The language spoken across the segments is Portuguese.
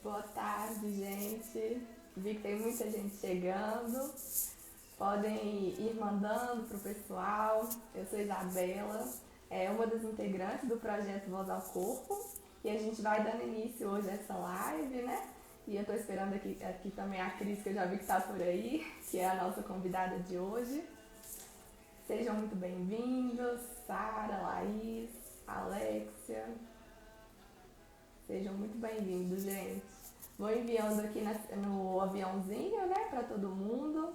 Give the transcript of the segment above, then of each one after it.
Boa tarde, gente. Vi que tem muita gente chegando. Podem ir mandando para o pessoal. Eu sou Isabela, uma das integrantes do projeto Voz ao Corpo. E a gente vai dando início hoje a essa live, né? E eu estou esperando aqui também a Cris, que eu já vi que está por aí, que é a nossa convidada de hoje. Sejam muito bem-vindos, Sara, Laís, Alexia. Sejam muito bem-vindos, gente. Vou enviando aqui no aviãozinho, né, para todo mundo,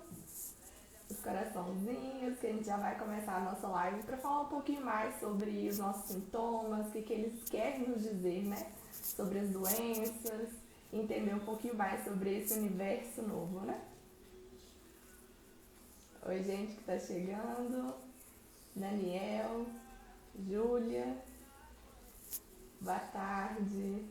os coraçãozinhos, que a gente já vai começar a nossa live para falar um pouquinho mais sobre os nossos sintomas, o que eles querem nos dizer, né, sobre as doenças, entender um pouquinho mais sobre esse universo novo, né? Oi, gente que está chegando. Daniel, Júlia, boa tarde.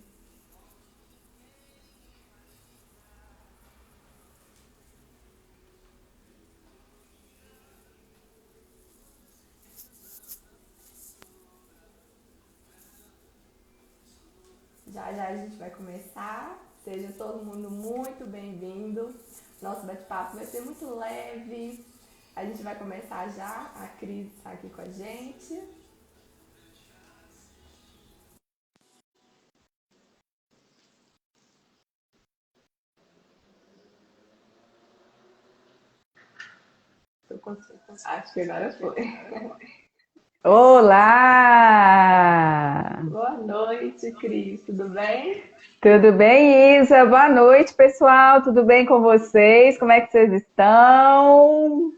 Já a gente vai começar. Seja todo mundo muito bem-vindo. Nosso bate-papo vai ser muito leve. A gente vai começar já. A Cris está aqui com a gente. Acho que agora foi. Olá! Boa noite, Cris. Tudo bem? Tudo bem, Isa? Boa noite, pessoal. Tudo bem com vocês? Como é que vocês estão?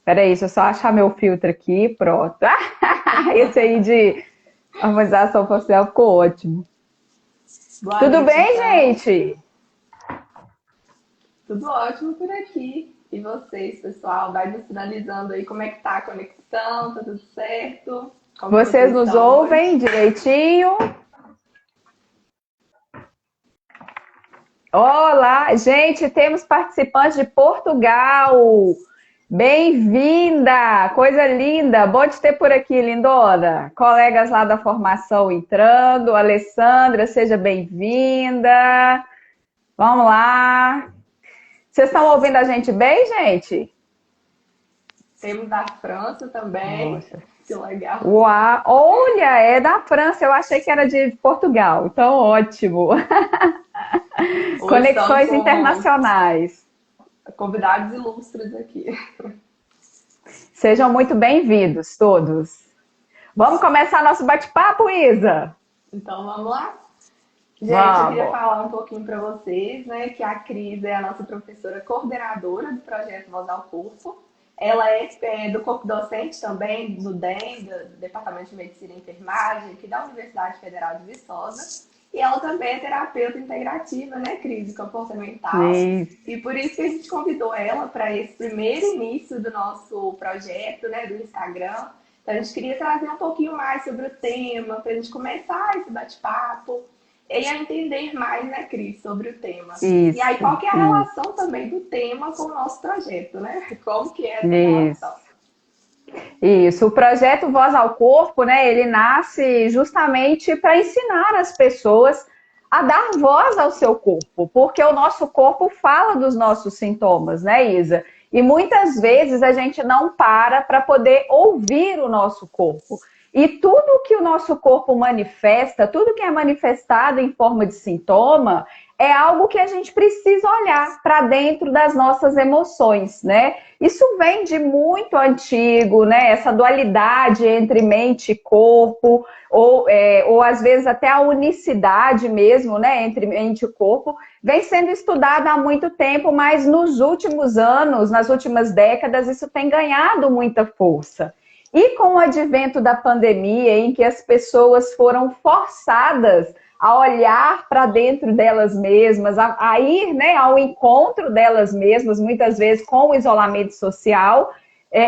Peraí, deixa eu só achar meu filtro aqui. Pronto. Esse aí de harmonização facial ficou ótimo. Boa Tudo noite, bem, então. gente? Tudo ótimo por aqui. E vocês, pessoal? Vai me sinalizando aí como é que tá a conexão, tá tudo certo? Como que Vocês vocês nos estão ouvem hoje? direitinho? Olá, gente, temos participantes de Portugal. Bem-vinda! Coisa linda! Bom te ter por aqui, lindona. Colegas lá da formação entrando. Alessandra, seja bem-vinda. Vamos lá. Vocês estão ouvindo a gente bem, gente? Temos da França também. Nossa. Que legal. Uau! Olha, é da França. Eu achei que era de Portugal. Então, ótimo. Hoje estamos Conexões com internacionais. convidados ilustres aqui. Sejam muito bem-vindos, todos. Vamos começar nosso bate-papo, Isa? Então vamos lá? Gente, eu queria Vamos. falar um pouquinho para vocês, né, que a Cris é a nossa professora coordenadora do projeto Voz ao Corpo. Ela é do corpo docente também, do DEM, do Departamento de Medicina e Enfermagem, aqui da Universidade Federal de Viçosa. E ela também é terapeuta integrativa, né, Cris, comportamental. Isso. E por isso que a gente convidou ela para esse primeiro início do nosso projeto, né, do Instagram. Então a gente queria trazer um pouquinho mais sobre o tema, para a gente começar esse bate-papo e a entender mais, né, Cris, sobre o tema. E aí, Isso, qual que é a relação também do tema com o nosso projeto, né? Como que é essa isso. relação? Isso, o projeto Voz ao Corpo, né, ele nasce justamente para ensinar as pessoas a dar voz ao seu corpo, porque o nosso corpo fala dos nossos sintomas, né, Isa? E muitas vezes a gente não para poder ouvir o nosso corpo. E tudo que o nosso corpo manifesta, tudo que é manifestado em forma de sintoma, é algo que a gente precisa olhar para dentro das nossas emoções, né? Isso vem de muito antigo, né? Essa dualidade entre mente e corpo, ou às vezes até a unicidade mesmo, né? Entre mente e corpo, vem sendo estudada há muito tempo, mas nos últimos anos, nas últimas décadas, isso tem ganhado muita força. E com o advento da pandemia, em que as pessoas foram forçadas a olhar para dentro delas mesmas, a ir, né, ao encontro delas mesmas, muitas vezes com o isolamento social,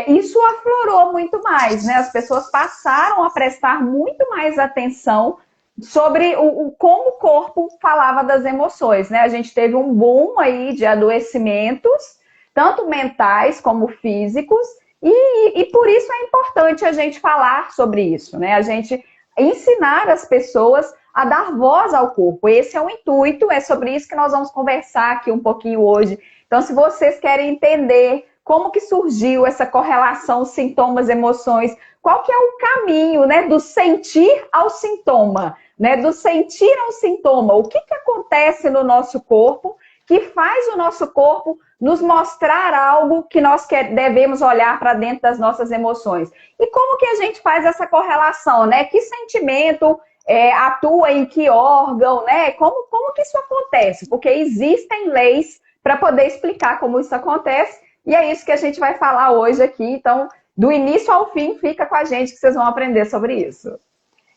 isso aflorou muito mais, né? As pessoas passaram a prestar muito mais atenção sobre como o corpo falava das emoções, né? A gente teve um boom aí de adoecimentos, tanto mentais como físicos, e por isso é importante a gente falar sobre isso, né? A gente ensinar as pessoas a dar voz ao corpo. Esse é o intuito, é sobre isso que nós vamos conversar aqui um pouquinho hoje. Então, se vocês querem entender como que surgiu essa correlação sintomas, emoções, qual que é o caminho, né, do sentir ao sintoma, né, do sentir ao sintoma, o que que acontece no nosso corpo que faz o nosso corpo nos mostrar algo que nós devemos olhar para dentro das nossas emoções. E como que a gente faz essa correlação, né? Que sentimento atua em que órgão, né? Como que isso acontece? Porque existem leis para poder explicar como isso acontece, e é isso que a gente vai falar hoje aqui. Então, do início ao fim, fica com a gente que vocês vão aprender sobre isso.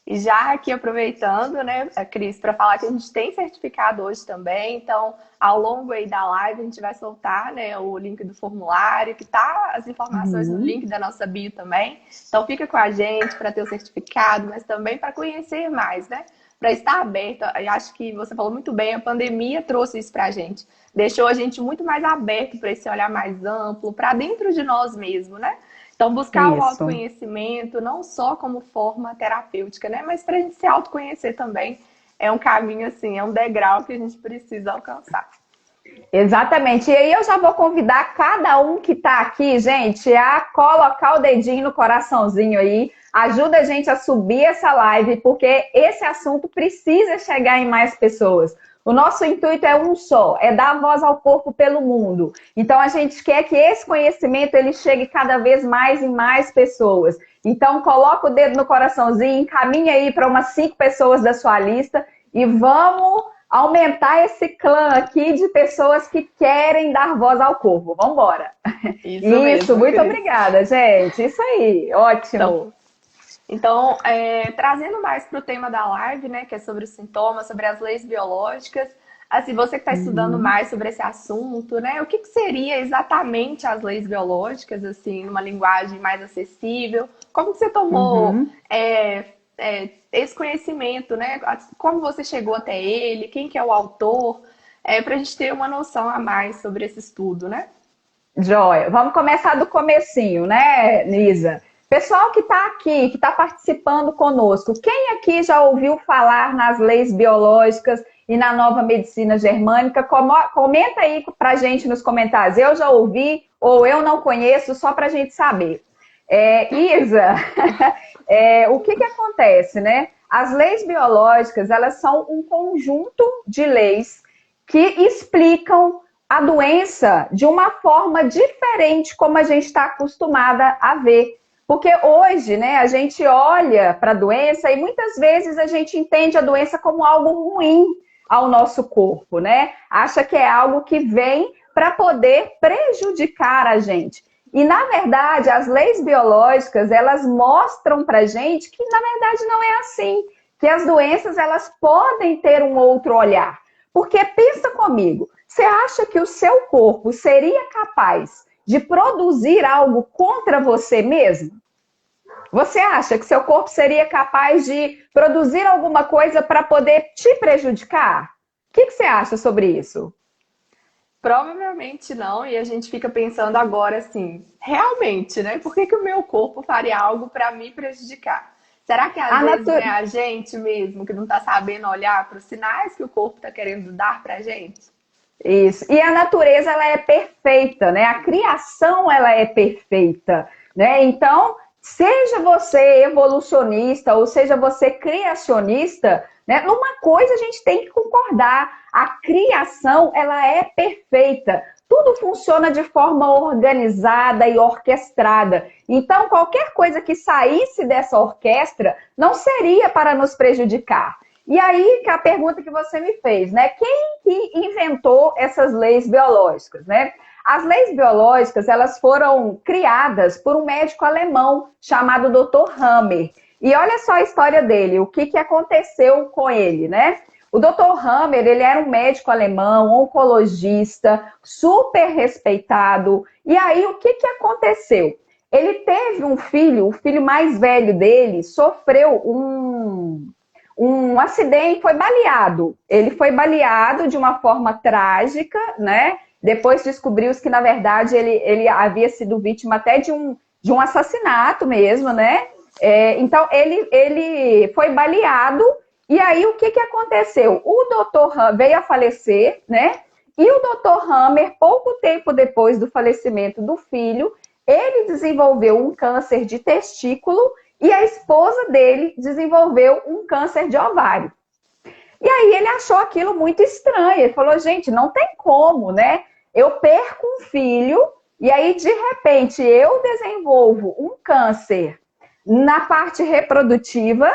E já aqui aproveitando, né, Cris, para falar que a gente tem certificado hoje também, então ao longo aí da live a gente vai soltar, né, o link do formulário, que tá as informações no link da nossa bio também. Então fica com a gente para ter o certificado, mas também para conhecer mais, né, para estar aberto. Eu acho que você falou muito bem, a pandemia trouxe isso para a gente, deixou a gente muito mais aberto para esse olhar mais amplo, para dentro de nós mesmos, né? Então, buscar o autoconhecimento, não só como forma terapêutica, né? Mas para a gente se autoconhecer também é um caminho, assim, é um degrau que a gente precisa alcançar. Exatamente. E aí eu já vou convidar cada um que está aqui, gente, a colocar o dedinho no coraçãozinho aí. Ajuda a gente a subir essa live, porque esse assunto precisa chegar em mais pessoas. O nosso intuito é um só, é dar voz ao corpo pelo mundo. Então, a gente quer que esse conhecimento ele chegue cada vez mais em mais pessoas. Então, coloca o dedo no coraçãozinho, encaminha aí para umas 5 pessoas da sua lista e vamos aumentar esse clã aqui de pessoas que querem dar voz ao corpo. Vamos embora. Isso mesmo, muito obrigada, gente. Isso aí, ótimo. Então, trazendo mais para o tema da live, né, que é sobre os sintomas, sobre as leis biológicas, assim, você que está estudando mais sobre esse assunto, né, o que seria exatamente as leis biológicas, assim, numa linguagem mais acessível? Como que você tomou esse conhecimento, né? Como você chegou até ele? Quem que é o autor? Para a gente ter uma noção a mais sobre esse estudo, né? Joia. Vamos começar do comecinho, né, Nisa? Pessoal que está aqui, que está participando conosco, quem aqui já ouviu falar nas leis biológicas e na nova medicina germânica? Comenta aí pra gente nos comentários. Eu já ouvi ou eu não conheço, só para a gente saber. Isa, o que acontece, né? As leis biológicas, elas são um conjunto de leis que explicam a doença de uma forma diferente como a gente está acostumada a ver. Porque hoje, né, a gente olha para a doença e muitas vezes a gente entende a doença como algo ruim ao nosso corpo, né? Acha que é algo que vem para poder prejudicar a gente. E, na verdade, as leis biológicas, elas mostram para a gente que, na verdade, não é assim. Que as doenças, elas podem ter um outro olhar. Porque, pensa comigo, você acha que o seu corpo seria capaz de produzir algo contra você mesmo? Você acha que seu corpo seria capaz de produzir alguma coisa para poder te prejudicar? O que você acha sobre isso? Provavelmente não, e a gente fica pensando agora assim, realmente, né? Por que o meu corpo faria algo para me prejudicar? Será que às vezes é a gente mesmo que não está sabendo olhar para os sinais que o corpo está querendo dar para a gente? Isso. E a natureza, ela é perfeita, né? A criação, ela é perfeita, né? Então, seja você evolucionista ou seja você criacionista, né? Numa coisa a gente tem que concordar. A criação, ela é perfeita. Tudo funciona de forma organizada e orquestrada. Então, qualquer coisa que saísse dessa orquestra não seria para nos prejudicar. E aí, que a pergunta que você me fez, né? Quem que inventou essas leis biológicas, né? As leis biológicas, elas foram criadas por um médico alemão chamado Dr. Hammer. E olha só a história dele, o que aconteceu com ele, né? O Dr. Hammer, ele era um médico alemão, oncologista, super respeitado. E aí, o que aconteceu? Ele teve um filho, o filho mais velho dele sofreu um acidente, foi baleado. Ele foi baleado de uma forma trágica, né? Depois descobriu-se que, na verdade, ele havia sido vítima até de um assassinato mesmo, né? Então, ele foi baleado E aí, o que que aconteceu? O doutor veio a falecer, né? E o doutor Hammer, pouco tempo depois do falecimento do filho, ele desenvolveu um câncer de testículo e a esposa dele desenvolveu um câncer de ovário. E aí ele achou aquilo muito estranho. Ele falou, gente, não tem como, né? Eu perco um filho e aí, de repente, eu desenvolvo um câncer na parte reprodutiva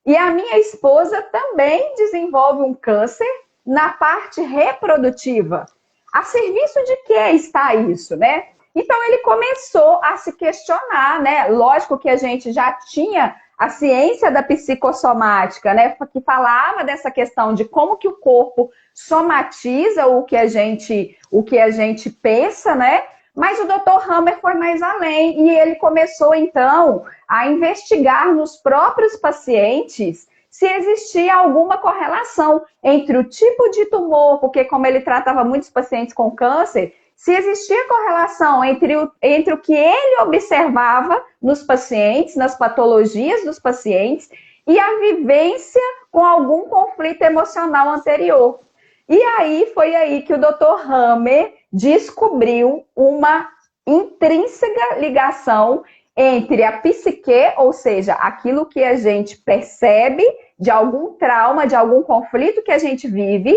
e a minha esposa também desenvolve um câncer na parte reprodutiva. A serviço de que está isso, né? Então ele começou a se questionar, né? Lógico que a gente já tinha a ciência da psicossomática, né? Que falava dessa questão de como que o corpo somatiza o que a gente pensa, né? Mas o Dr. Hammer foi mais além e ele começou então a investigar nos próprios pacientes se existia alguma correlação entre o tipo de tumor, porque como ele tratava muitos pacientes com câncer, se existia correlação entre o que ele observava nos pacientes, nas patologias dos pacientes, e a vivência com algum conflito emocional anterior. E aí foi aí que o Dr. Hammer descobriu uma intrínseca ligação entre a psique, ou seja, aquilo que a gente percebe de algum trauma, de algum conflito que a gente vive,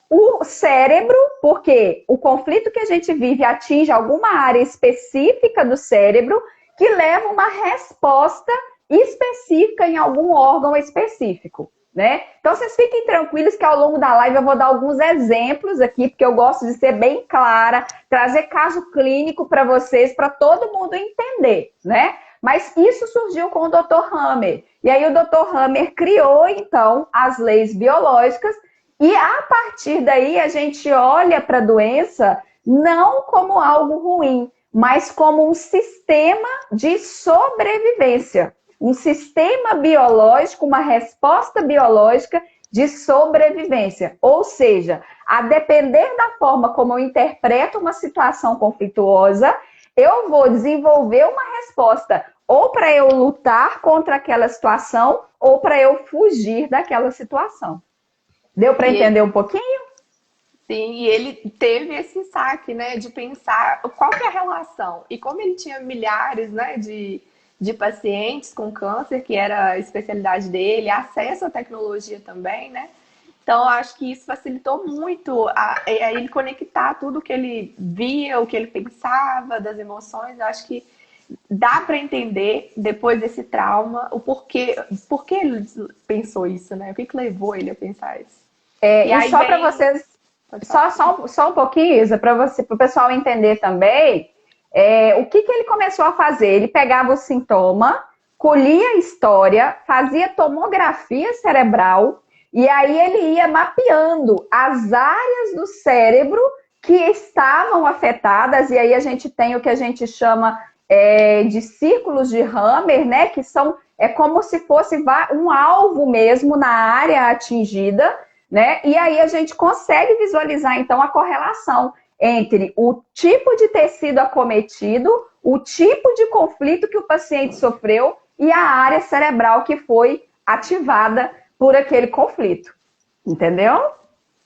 o cérebro, porque o conflito que a gente vive atinge alguma área específica do cérebro que leva uma resposta específica em algum órgão específico, né? Então, vocês fiquem tranquilos que ao longo da live eu vou dar alguns exemplos aqui, porque eu gosto de ser bem clara, trazer caso clínico para vocês, para todo mundo entender, né? Mas isso surgiu com o Dr. Hammer. E aí o Dr. Hammer criou, então, as leis biológicas e a partir daí a gente olha para a doença não como algo ruim, mas como um sistema de sobrevivência. Um sistema biológico, uma resposta biológica de sobrevivência. Ou seja, a depender da forma como eu interpreto uma situação conflituosa, eu vou desenvolver uma resposta ou para eu lutar contra aquela situação ou para eu fugir daquela situação. Deu para entender um pouquinho? Sim, e ele teve esse saque, né, de pensar qual que é a relação. E como ele tinha milhares, né, de pacientes com câncer, que era a especialidade dele, acesso à tecnologia também, né? Então, eu acho que isso facilitou muito a ele conectar tudo que ele via, o que ele pensava, das emoções. Eu acho que dá para entender, depois desse trauma, por que ele pensou isso, né? O que levou ele a pensar isso. E aí só para vocês, só um pouquinho, Isa, para o pessoal entender também, o que ele começou a fazer? Ele pegava o sintoma, colhia a história, fazia tomografia cerebral, e aí ele ia mapeando as áreas do cérebro que estavam afetadas, e aí a gente tem o que a gente chama de círculos de Hammer, né? Que são como se fosse um alvo mesmo na área atingida, né? E aí a gente consegue visualizar, então, a correlação entre o tipo de tecido acometido, o tipo de conflito que o paciente sofreu e a área cerebral que foi ativada por aquele conflito. Entendeu?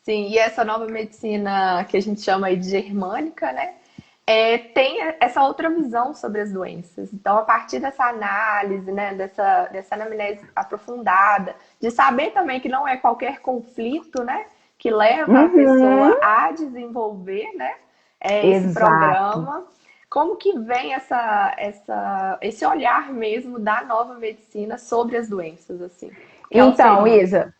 Sim, e essa nova medicina que a gente chama aí de germânica, né? Tem essa outra visão sobre as doenças. Então, a partir dessa análise, né, dessa anamnese aprofundada, de saber também que não é qualquer conflito, né, que leva a pessoa a desenvolver, né, esse programa. Como que vem esse olhar mesmo da nova medicina sobre as doenças, assim? Então, Isa,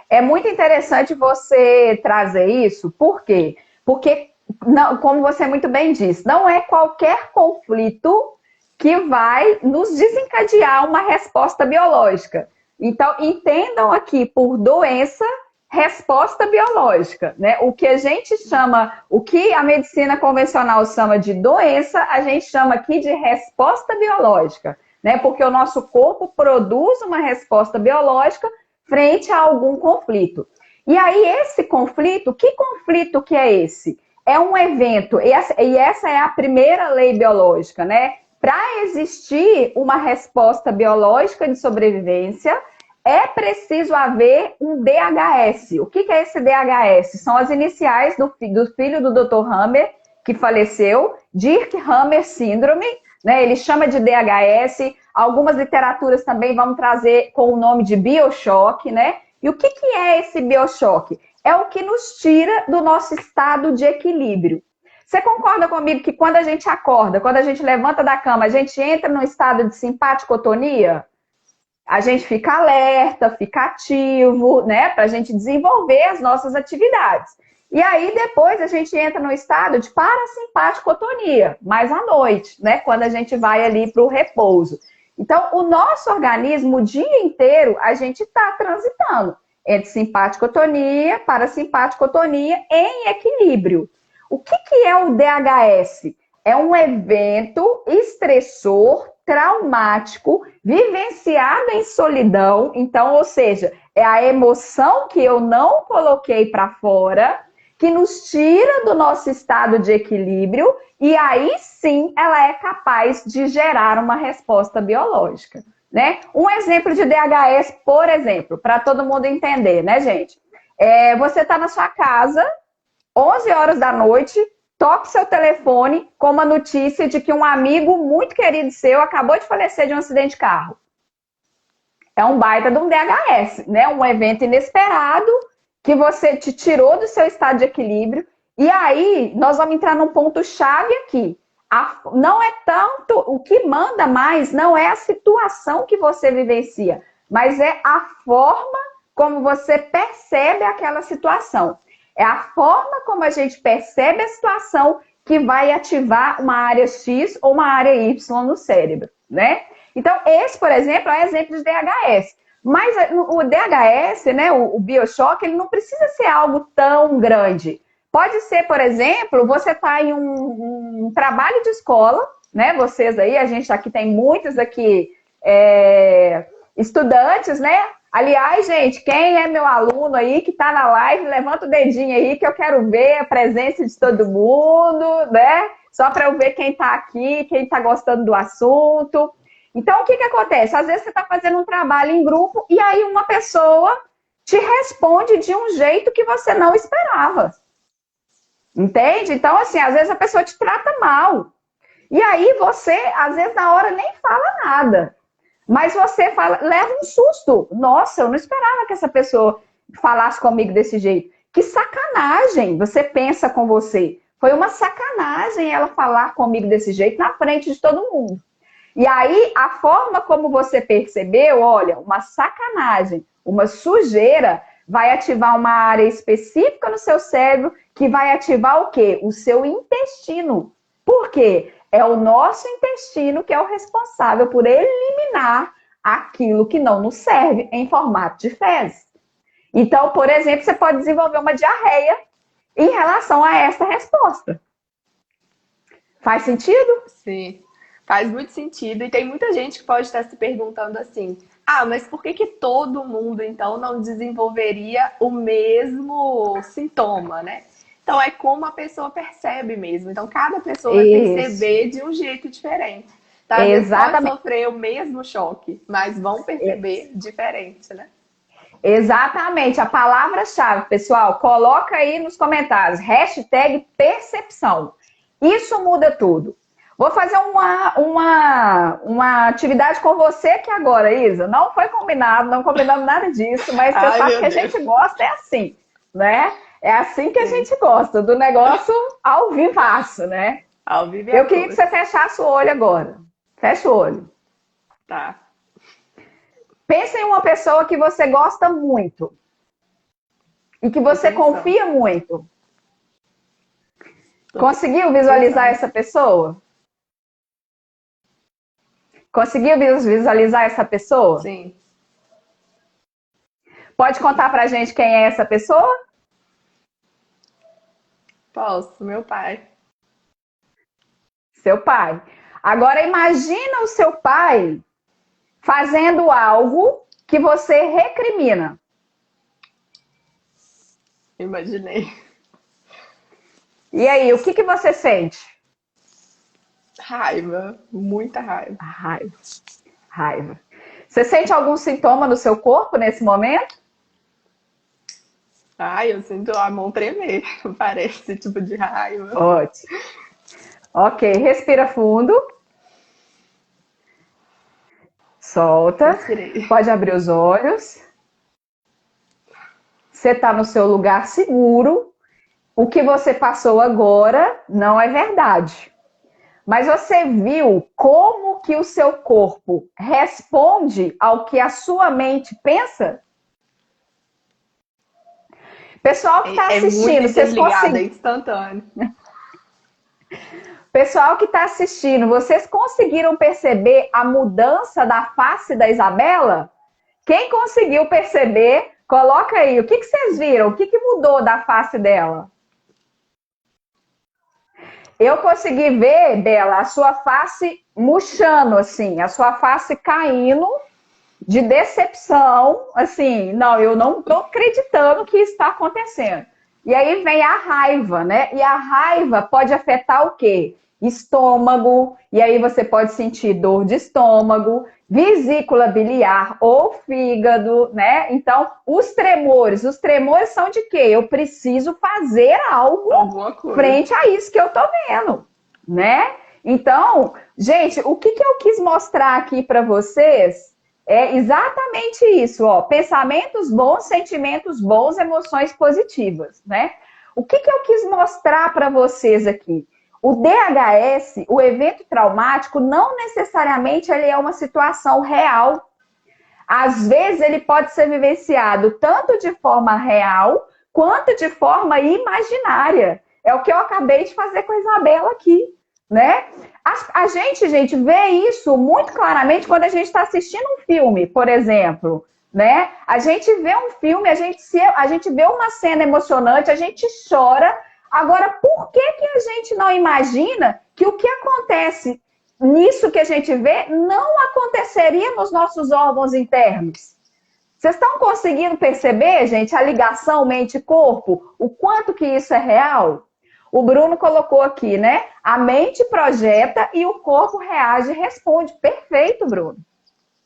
é muito interessante você trazer isso. Por quê? Porque não, como você muito bem disse, não é qualquer conflito que vai nos desencadear uma resposta biológica. Então, entendam aqui por doença, resposta biológica, né? O que a gente chama, o que a medicina convencional chama de doença, a gente chama aqui de resposta biológica, né? Porque o nosso corpo produz uma resposta biológica frente a algum conflito. E aí, esse conflito, que conflito que é esse? É um evento, e essa é a primeira lei biológica, né? Para existir uma resposta biológica de sobrevivência, é preciso haver um DHS. O que é esse DHS? São as iniciais do filho do Dr. Hammer, que faleceu, Dirk Hammer Síndrome, né? Ele chama de DHS. Algumas literaturas também vão trazer com o nome de biochoque, né? E o que é esse biochoque? É o que nos tira do nosso estado de equilíbrio. Você concorda comigo que quando a gente acorda, quando a gente levanta da cama, a gente entra num estado de simpaticotonia? A gente fica alerta, fica ativo, né? Para a gente desenvolver as nossas atividades. E aí depois a gente entra no estado de parasimpaticotonia, mais à noite, né? Quando a gente vai ali para o repouso. Então, o nosso organismo, o dia inteiro, a gente está transitando entre simpaticotonia, parasimpaticotonia em equilíbrio. O que é o DHS? É um evento estressor, traumático, vivenciado em solidão. Então, ou seja, é a emoção que eu não coloquei para fora, que nos tira do nosso estado de equilíbrio, e aí sim ela é capaz de gerar uma resposta biológica, né? Um exemplo de DHS, por exemplo, para todo mundo entender, né, gente? Você está na sua casa, 11 horas da noite, toque seu telefone com uma notícia de que um amigo muito querido seu acabou de falecer de um acidente de carro. É um baita de um DHS, né? Um evento inesperado que você te tirou do seu estado de equilíbrio. E aí, nós vamos entrar num ponto-chave aqui. Não é tanto, o que manda mais não é a situação que você vivencia, mas é a forma como você percebe aquela situação. É a forma como a gente percebe a situação que vai ativar uma área X ou uma área Y no cérebro, né? Então, esse, por exemplo, é um exemplo de DHS. Mas o DHS, né, o biochoque, ele não precisa ser algo tão grande. Pode ser, por exemplo, você está em um trabalho de escola, né? Vocês aí, a gente aqui tem muitos aqui estudantes, né? Aliás, gente, quem é meu aluno aí que está na live, levanta o dedinho aí que eu quero ver a presença de todo mundo, né? Só para eu ver quem está aqui, quem está gostando do assunto. Então, o que acontece? Às vezes você está fazendo um trabalho em grupo e aí uma pessoa te responde de um jeito que você não esperava. Entende? Então, assim, às vezes a pessoa te trata mal. E aí você, às vezes, na hora nem fala nada. Mas você leva um susto. Nossa, eu não esperava que essa pessoa falasse comigo desse jeito. Que sacanagem, você pensa com você. Foi uma sacanagem ela falar comigo desse jeito na frente de todo mundo. E aí, a forma como você percebeu, olha, uma sacanagem, uma sujeira, vai ativar uma área específica no seu cérebro que vai ativar o quê? O seu intestino. Por quê? É o nosso intestino que é o responsável por eliminar aquilo que não nos serve em formato de fezes. Então, por exemplo, você pode desenvolver uma diarreia em relação a essa resposta. Faz sentido? Sim, faz muito sentido. E tem muita gente que pode estar se perguntando assim: ah, mas por que todo mundo então não desenvolveria o mesmo sintoma, né? Então é como a pessoa percebe mesmo. Então cada pessoa vai Isso. perceber de um jeito diferente. Então, às vezes pode Exatamente. sofrer o mesmo choque, mas vão perceber diferente, né? Exatamente. A palavra-chave, pessoal, coloca aí nos comentários. Hashtag percepção. Isso muda tudo. Vou fazer uma atividade com você aqui agora, Isa. Não foi combinado, não combinamos nada disso, mas você Ai, sabe meu que a Deus. gente gosta, é assim, né? É assim que a Sim. gente gosta, do negócio ao vivaço, né? Ao vivo e a Eu queria que cores. você fechasse o olho agora. Fecha o olho. Tá. Pensa em uma pessoa que você gosta muito e que Tô você pensando. confia muito. Tô Conseguiu visualizar pensando. essa pessoa? Conseguiu visualizar essa pessoa? Sim. Pode contar pra gente quem é essa pessoa? Posso, meu pai. Seu pai. Agora imagina o seu pai fazendo algo que você recrimina. Imaginei. E aí, o que você sente? Raiva. Muita raiva. Raiva. Raiva. Você sente algum sintoma no seu corpo nesse momento? Ai, eu sinto a mão tremer. Parece tipo de raiva. Ótimo. Ok, respira fundo. Solta. Respirei. Pode abrir os olhos. Você está no seu lugar seguro. O que você passou agora não é verdade. Mas você viu como que o seu corpo responde ao que a sua mente pensa? Pessoal que está assistindo, muito vocês interligado, é conseguiram. instantâneo. Pessoal que está assistindo, vocês conseguiram perceber a mudança da face da Isabela? Quem conseguiu perceber, coloca aí. O que vocês viram? O que mudou da face dela? Eu consegui ver, Bela, a sua face murchando, assim, a sua face caindo de decepção, assim, não, eu não estou acreditando que isso está acontecendo. E aí vem a raiva, né? E a raiva pode afetar o quê? Estômago, e aí você pode sentir dor de estômago, vesícula biliar ou fígado, né? Então, os tremores são de quê? Eu preciso fazer algo frente a isso que eu tô vendo, né? Então, gente, o que eu quis mostrar aqui para vocês é exatamente isso, ó. Pensamentos bons, sentimentos bons, emoções positivas, né? O que eu quis mostrar para vocês aqui? O DHS, o evento traumático, não necessariamente ele é uma situação real. Às vezes ele pode ser vivenciado tanto de forma real quanto de forma imaginária. É o que eu acabei de fazer com a Isabela aqui, né? A gente vê isso muito claramente quando a gente está assistindo um filme, por exemplo, né? A gente vê um filme, a gente vê uma cena emocionante, a gente chora. Agora, por que a gente não imagina que o que acontece nisso que a gente vê não aconteceria nos nossos órgãos internos? Vocês estão conseguindo perceber, gente, a ligação mente-corpo? O quanto que isso é real? O Bruno colocou aqui, né? A mente projeta e o corpo reage e responde. Perfeito, Bruno.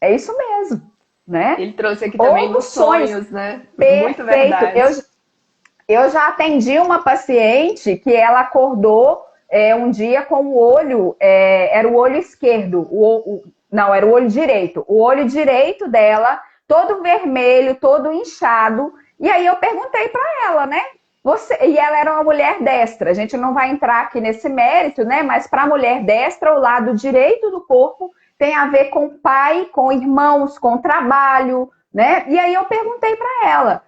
É isso mesmo, né? Ele trouxe aqui também nos sonhos, né? Perfeito. Muito verdade. Eu já atendi uma paciente que ela acordou um dia com o olho, era o olho esquerdo, não, era o olho direito. O olho direito dela, todo vermelho, todo inchado. E aí eu perguntei para ela, né? E ela era uma mulher destra. A gente não vai entrar aqui nesse mérito, né? Mas para a mulher destra, o lado direito do corpo tem a ver com pai, com irmãos, com trabalho, né? E aí eu perguntei para ela: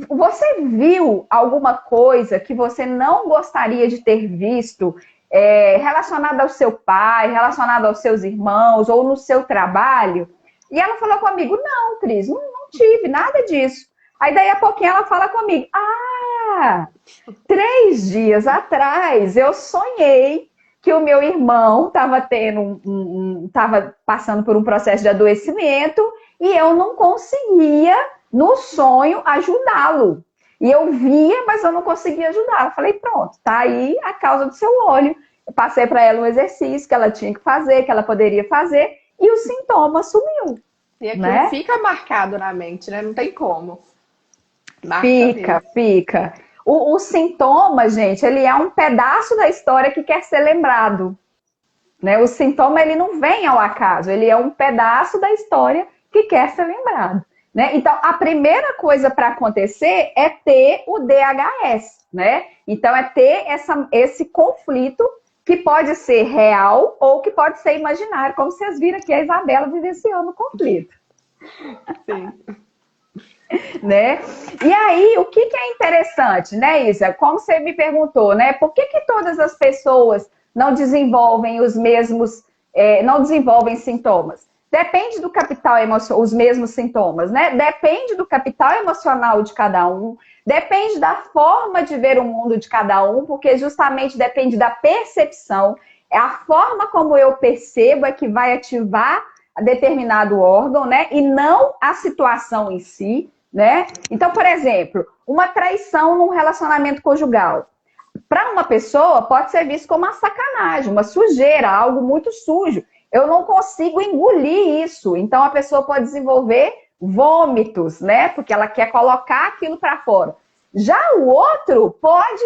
você viu alguma coisa que você não gostaria de ter visto relacionada ao seu pai, relacionada aos seus irmãos ou no seu trabalho? E ela falou comigo: não, Cris, não tive nada disso. Aí daí a pouquinho ela fala comigo: 3 dias atrás eu sonhei que o meu irmão estava estava passando por um processo de adoecimento e eu não conseguia no sonho ajudá-lo. E eu via, mas eu não conseguia ajudar. Eu falei: pronto, tá aí a causa do seu olho. Eu passei para ela um exercício que ela tinha que fazer, que ela poderia fazer, e o sintoma sumiu. E aquilo, né? Fica marcado na mente, né? Não tem como. Fica. O sintoma, gente, ele é um pedaço da história que quer ser lembrado. Né? O sintoma, ele não vem ao acaso, ele é um pedaço da história que quer ser lembrado. Né? Então, a primeira coisa para acontecer é ter o DHS. Né? Então, é ter esse conflito que pode ser real ou que pode ser imaginário, como vocês viram aqui a Isabela vivenciando o conflito. Sim. Né? E aí, o que é interessante, né, Isa? Como você me perguntou, né? Por que todas as pessoas não desenvolvem os mesmos, não desenvolvem sintomas? Depende do capital emocional, os mesmos sintomas, né? Depende do capital emocional de cada um, depende da forma de ver o mundo de cada um, porque justamente depende da percepção. É a forma como eu percebo é que vai ativar determinado órgão, né? E não a situação em si. Né? Então, por exemplo, uma traição num relacionamento conjugal. Para uma pessoa, pode ser visto como uma sacanagem, uma sujeira, algo muito sujo. eu não consigo engolir isso. Então a pessoa pode desenvolver vômitos, né? Porque ela quer colocar aquilo para fora. Já o outro pode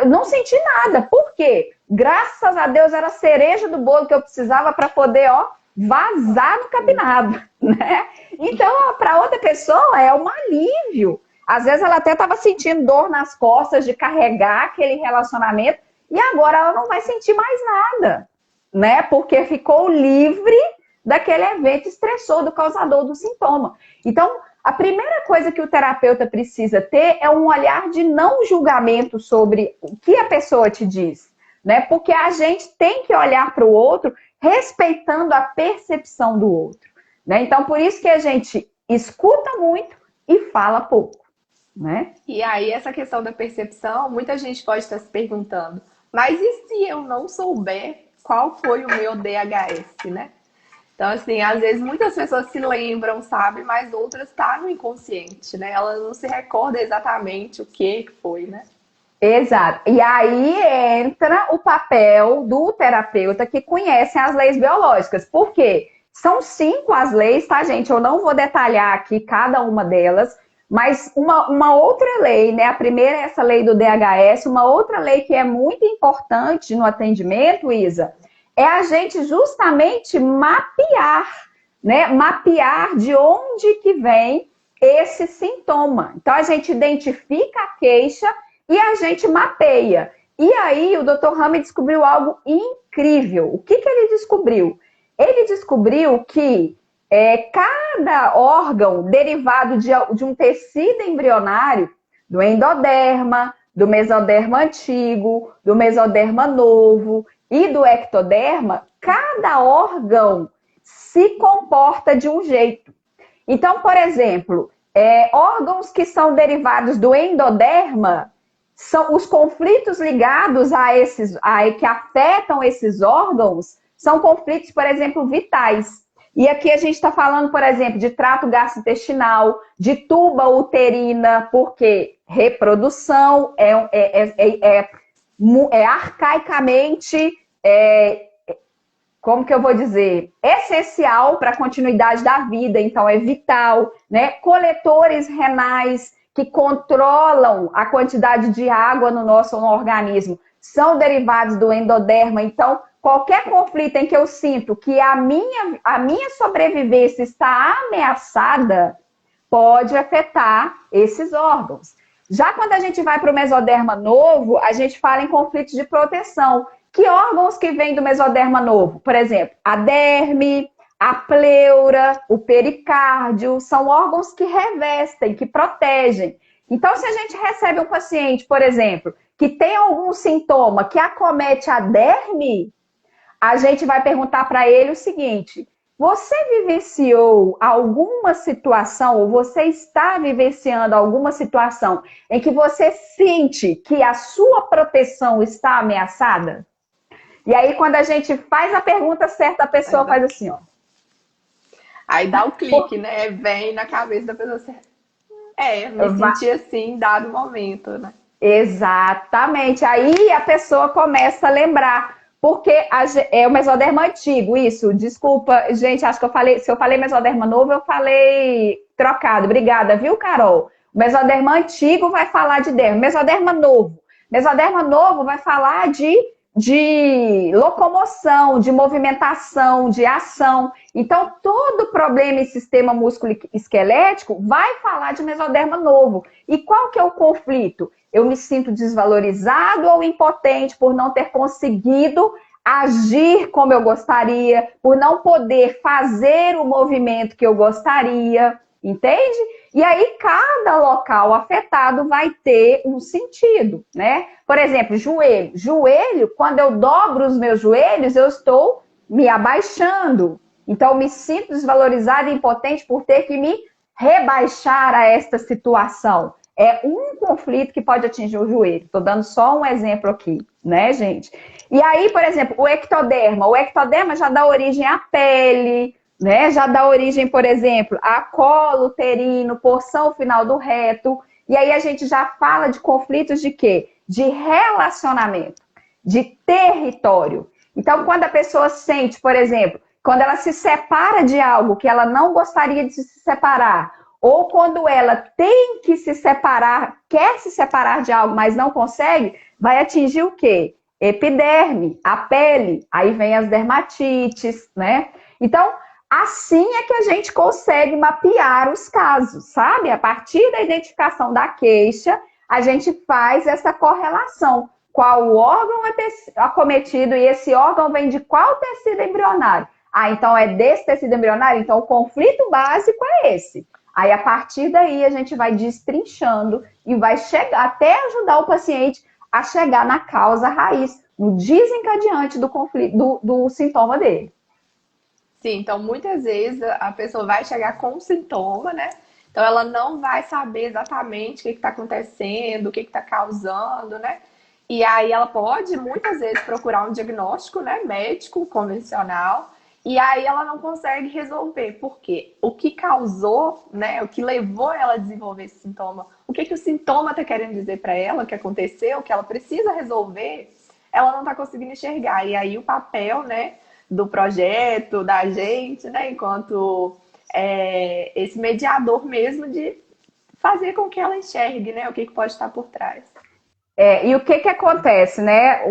não sentir nada. Por quê? Graças a Deus era a cereja do bolo que eu precisava para poder, ó, vazar no capinado, né? Então, para outra pessoa é um alívio. Às vezes ela até estava sentindo dor nas costas de carregar aquele relacionamento e agora ela não vai sentir mais nada, né? Porque ficou livre daquele evento estressor do causador do sintoma. Então, a primeira coisa que o terapeuta precisa ter é um olhar de não julgamento sobre o que a pessoa te diz, né? Porque a gente tem que olhar para o outro respeitando a percepção do outro, né? Então, por isso que a gente escuta muito e fala pouco, né? E aí, essa questão da percepção, muita gente pode estar se perguntando, mas e se eu não souber qual foi o meu DHS, né? Então, assim, às vezes muitas pessoas se lembram, sabe? Mas outras tá no inconsciente, né? Ela não se recorda exatamente o que foi, né? Exato. E aí entra o papel do terapeuta que conhece as leis biológicas. Por quê? São 5 as leis, tá, gente? Eu não vou detalhar aqui cada uma delas, mas uma outra lei, né? A primeira é essa lei do DHS, uma outra lei que é muito importante no atendimento, Isa, é a gente justamente mapear, né? Mapear de onde que vem esse sintoma. Então, a gente identifica a queixa e a gente mapeia. E aí, o Dr. Ramy descobriu algo incrível. O que ele descobriu? Ele descobriu que cada órgão derivado de um tecido embrionário, do endoderma, do mesoderma antigo, do mesoderma novo e do ectoderma, cada órgão se comporta de um jeito. Então, por exemplo, órgãos que são derivados do endoderma, são os conflitos ligados que afetam esses órgãos, são conflitos, por exemplo, vitais. E aqui a gente está falando, por exemplo, de trato gastrointestinal, de tuba uterina, porque reprodução arcaicamente, como que eu vou dizer, essencial para a continuidade da vida, então é vital, né? Coletores renais que controlam a quantidade de água no nosso organismo são derivados do endoderma, então qualquer conflito em que eu sinto que a minha sobrevivência está ameaçada pode afetar esses órgãos. Já quando a gente vai para o mesoderma novo, a gente fala em conflitos de proteção. Que órgãos que vêm do mesoderma novo? Por exemplo, a derme, a pleura, o pericárdio, são órgãos que revestem, que protegem. Então, se a gente recebe um paciente, por exemplo, que tem algum sintoma que acomete a derme, a gente vai perguntar para ele o seguinte: você vivenciou alguma situação, ou você está vivenciando alguma situação em que você sente que a sua proteção está ameaçada? E aí, quando a gente faz a pergunta certa, a pessoa faz assim, ó. Aí dá o clique, né? Vem na cabeça da pessoa assim, me senti assim em dado momento, né? Exatamente. Aí a pessoa começa a lembrar. Porque é o mesoderma antigo, isso. Desculpa, gente, acho que se eu falei mesoderma novo, eu falei trocado. Obrigada, viu, Carol? O mesoderma antigo vai falar de derma. Mesoderma novo. Mesoderma novo vai falar de locomoção, de movimentação, de ação. Então, todo problema em sistema músculo-esquelético vai falar de mesoderma novo. E qual que é o conflito? Eu me sinto desvalorizado ou impotente por não ter conseguido agir como eu gostaria, por não poder fazer o movimento que eu gostaria, entende? E aí, cada local afetado vai ter um sentido, né? Por exemplo, joelho. Joelho, quando eu dobro os meus joelhos, eu estou me abaixando. Então, eu me sinto desvalorizada e impotente por ter que me rebaixar a esta situação. É um conflito que pode atingir o joelho. Estou dando só um exemplo aqui, né, gente? E aí, por exemplo, o ectoderma. O ectoderma já dá origem à pele, né? Já dá origem, por exemplo, a colo uterino, porção final do reto. E aí a gente já fala de conflitos de quê? De relacionamento, de território. Então, quando a pessoa sente, por exemplo, quando ela se separa de algo que ela não gostaria de se separar, ou quando ela tem que se separar, quer se separar de algo, mas não consegue, vai atingir o quê? Epiderme, a pele, aí vem as dermatites, né? Então, assim é que a gente consegue mapear os casos, sabe? A partir da identificação da queixa, a gente faz essa correlação. Qual órgão é acometido e esse órgão vem de qual tecido embrionário? Ah, então é desse tecido embrionário? Então o conflito básico é esse. Aí a partir daí a gente vai destrinchando e vai chegar até ajudar o paciente a chegar na causa raiz, no desencadeante do conflito, do sintoma dele. Sim, então muitas vezes a pessoa vai chegar com um sintoma, né? Então ela não vai saber exatamente o que está acontecendo, o que está causando, né? E aí ela pode muitas vezes procurar um diagnóstico, né, médico convencional, e aí ela não consegue resolver, porque o que causou, né, o que levou ela a desenvolver esse sintoma, o que o sintoma está querendo dizer para ela, o que aconteceu, o que ela precisa resolver, ela não está conseguindo enxergar. E aí o papel, né, do projeto, da gente, né, enquanto esse mediador mesmo de fazer com que ela enxergue, né, o que pode estar por trás. E o que acontece, né?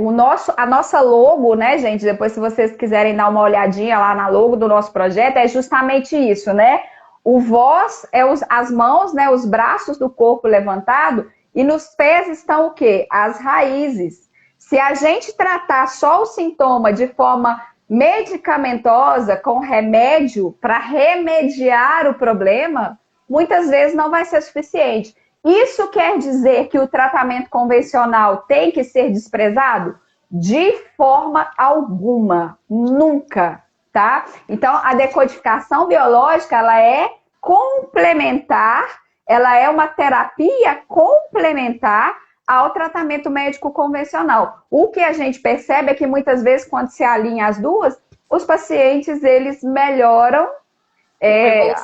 A nossa logo, né, gente? Depois, se vocês quiserem dar uma olhadinha lá na logo do nosso projeto, é justamente isso, né? O voz é as mãos, né? Os braços do corpo levantado, e nos pés estão o quê? As raízes. Se a gente tratar só o sintoma de forma medicamentosa, com remédio, para remediar o problema, muitas vezes não vai ser suficiente. Isso quer dizer que o tratamento convencional tem que ser desprezado? De forma alguma, nunca, tá? Então, a decodificação biológica, ela é complementar, ela é uma terapia complementar ao tratamento médico convencional. O que a gente percebe é que muitas vezes, quando se alinha as duas, os pacientes, eles melhoram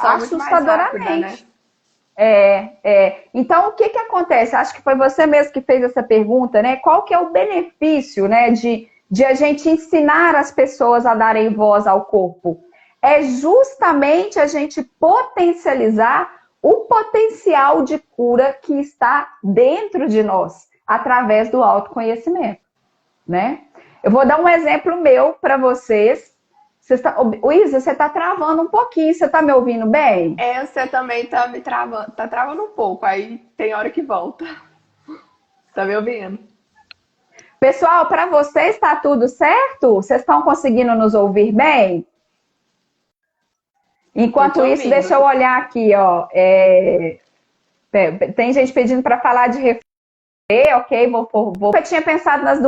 assustadoramente. Então, o que acontece? Acho que foi você mesmo que fez essa pergunta, né? Qual que é o benefício, né, de a gente ensinar as pessoas a darem voz ao corpo? É justamente a gente potencializar o potencial de cura que está dentro de nós, através do autoconhecimento, né? Eu vou dar um exemplo meu para vocês. Isa, você está travando um pouquinho, você está me ouvindo bem? Você também está me travando, tá travando um pouco, aí tem hora que volta. Está me ouvindo? Pessoal, para vocês está tudo certo? Vocês estão conseguindo nos ouvir bem? Enquanto isso, deixa eu olhar aqui, ó. Tem gente pedindo para falar de refletir, ok? Eu tinha pensado nas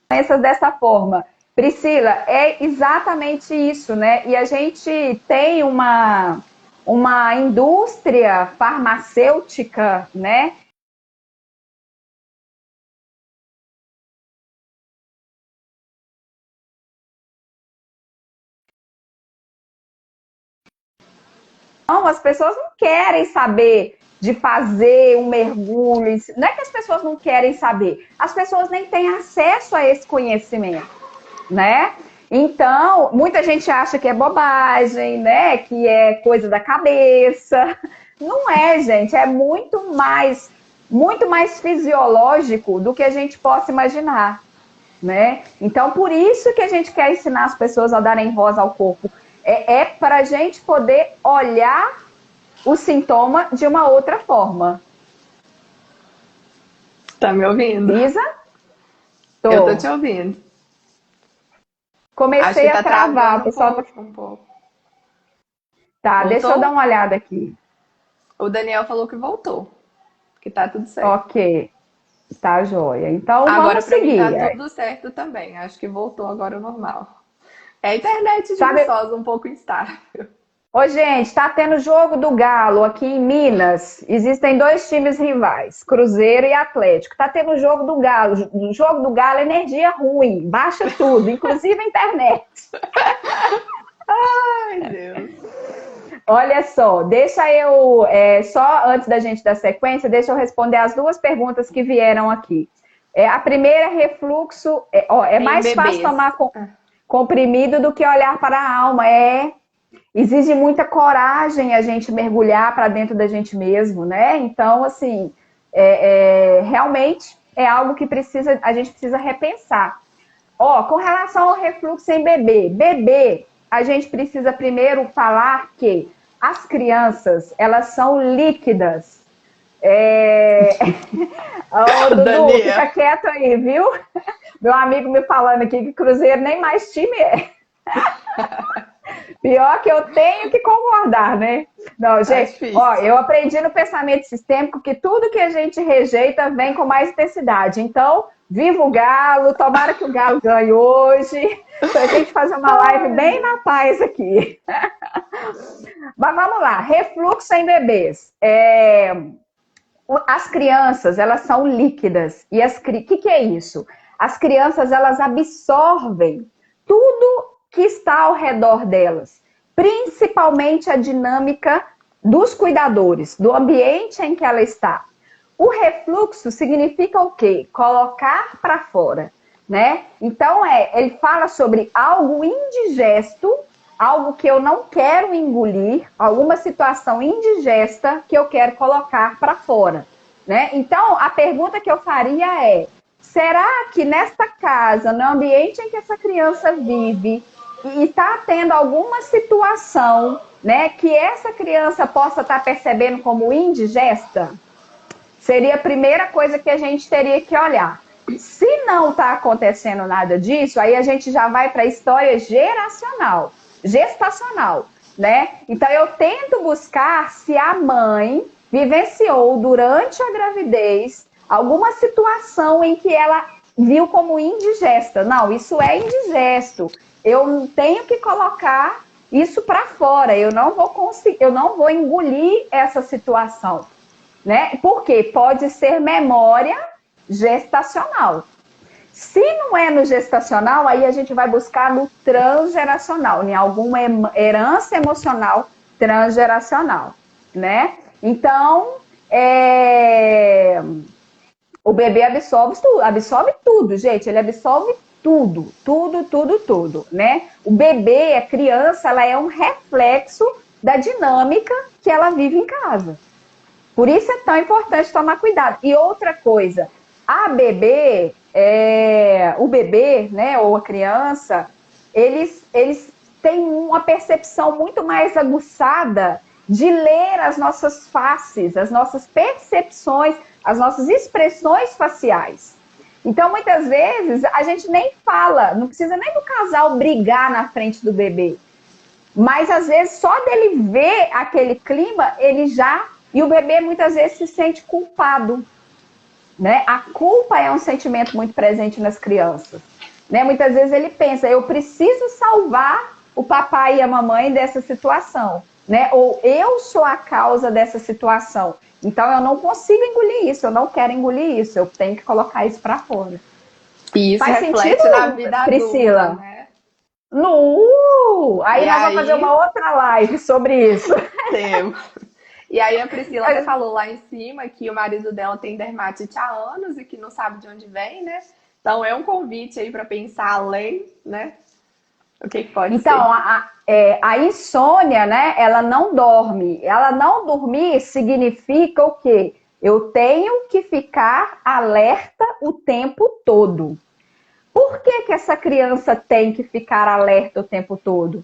doenças dessa forma. Priscila, é exatamente isso, né? E a gente tem uma indústria farmacêutica, né? Não, as pessoas não querem saber de fazer um mergulho. Não é que as pessoas não querem saber, as pessoas nem têm acesso a esse conhecimento, né? Então, muita gente acha que é bobagem, né? Que é coisa da cabeça. Não é, gente. É muito mais fisiológico do que a gente possa imaginar, né? Então, por isso que a gente quer ensinar as pessoas a darem voz ao corpo. É para a gente poder olhar o sintoma de uma outra forma. Tá me ouvindo? Isa? Eu tô te ouvindo. Comecei a travar, pessoal. Um pouco. Tá, voltou? Deixa eu dar uma olhada aqui. O Daniel falou que voltou, que tá tudo certo. Ok, tá joia. Então agora vamos seguir. Agora pra mim tá tudo certo também, acho que voltou agora ao normal. É a internet de Viçosa um pouco instável. Ô, gente, tá tendo jogo do Galo aqui em Minas. Existem 2 times rivais, Cruzeiro e Atlético. Tá tendo jogo do Galo. O jogo do Galo é energia ruim, baixa tudo, inclusive a internet. Ai, Deus. Olha só, deixa eu, só antes da gente dar sequência, deixa eu responder as 2 perguntas que vieram aqui. A primeira é refluxo. É Em mais fácil bebês. tomar comprimido do que olhar para a alma. Exige muita coragem a gente mergulhar para dentro da gente mesmo, né? Então, assim, realmente é algo que a gente precisa repensar. Com relação ao refluxo em bebê, a gente precisa primeiro falar que as crianças, elas são líquidas. Ô, Dudu, fica Daniel. quieto aí, viu? Meu amigo me falando aqui que Cruzeiro nem mais time é. Pior que eu tenho que concordar, né? Não, Tá gente, difícil. eu aprendi no pensamento sistêmico que tudo que a gente rejeita vem com mais intensidade. Então, viva o Galo, tomara que o Galo ganhe hoje, pra gente fazer uma live bem na paz aqui. Mas vamos lá, refluxo em bebês. As crianças, elas são líquidas. E que é isso? As crianças, elas absorvem tudo que está ao redor delas, principalmente a dinâmica dos cuidadores, do ambiente em que ela está. O refluxo significa o quê? Colocar para fora, né? Então, ele fala sobre algo indigesto, algo que eu não quero engolir, alguma situação indigesta que eu quero colocar para fora, né? Então, a pergunta que eu faria é: será que nesta casa, no ambiente em que essa criança vive, e está tendo alguma situação, né, que essa criança possa estar percebendo como indigesta? Seria a primeira coisa que a gente teria que olhar. Se não está acontecendo nada disso, aí a gente já vai para a história gestacional, né? Então eu tento buscar se a mãe vivenciou durante a gravidez alguma situação em que ela viu como indigesta. Não, isso é indigesto. Eu tenho que colocar isso para fora. Eu não vou engolir essa situação, né? Porque pode ser memória gestacional. Se não é no gestacional, aí a gente vai buscar no transgeracional, em alguma herança emocional transgeracional, né? Então, o bebê absorve tudo, gente. Ele absorve tudo, né? O bebê, a criança, ela é um reflexo da dinâmica que ela vive em casa. Por isso é tão importante tomar cuidado. E outra coisa, o bebê, né, ou a criança, eles têm uma percepção muito mais aguçada de ler as nossas faces, as nossas percepções, as nossas expressões faciais. Então, muitas vezes, a gente nem fala, não precisa nem do casal brigar na frente do bebê. Mas, às vezes, só dele ver aquele clima, E o bebê, muitas vezes, se sente culpado, né? A culpa é um sentimento muito presente nas crianças, né? Muitas vezes ele pensa, eu preciso salvar o papai e a mamãe dessa situação, né? Ou eu sou a causa dessa situação. Então, eu não consigo engolir isso, eu não quero engolir isso, eu tenho que colocar isso para fora. E isso Faz reflete sentido, na vida Priscila? adulta, né? Aí E nós vamos fazer uma outra live sobre isso. temos. E aí a Priscila até falou lá em cima que o marido dela tem dermatite há anos e que não sabe de onde vem, né? Então é um convite aí para pensar além, né? O que pode ser. Então, a insônia, né? Ela não dorme. Ela não dormir significa o quê? Eu tenho que ficar alerta o tempo todo. Por que essa criança tem que ficar alerta o tempo todo?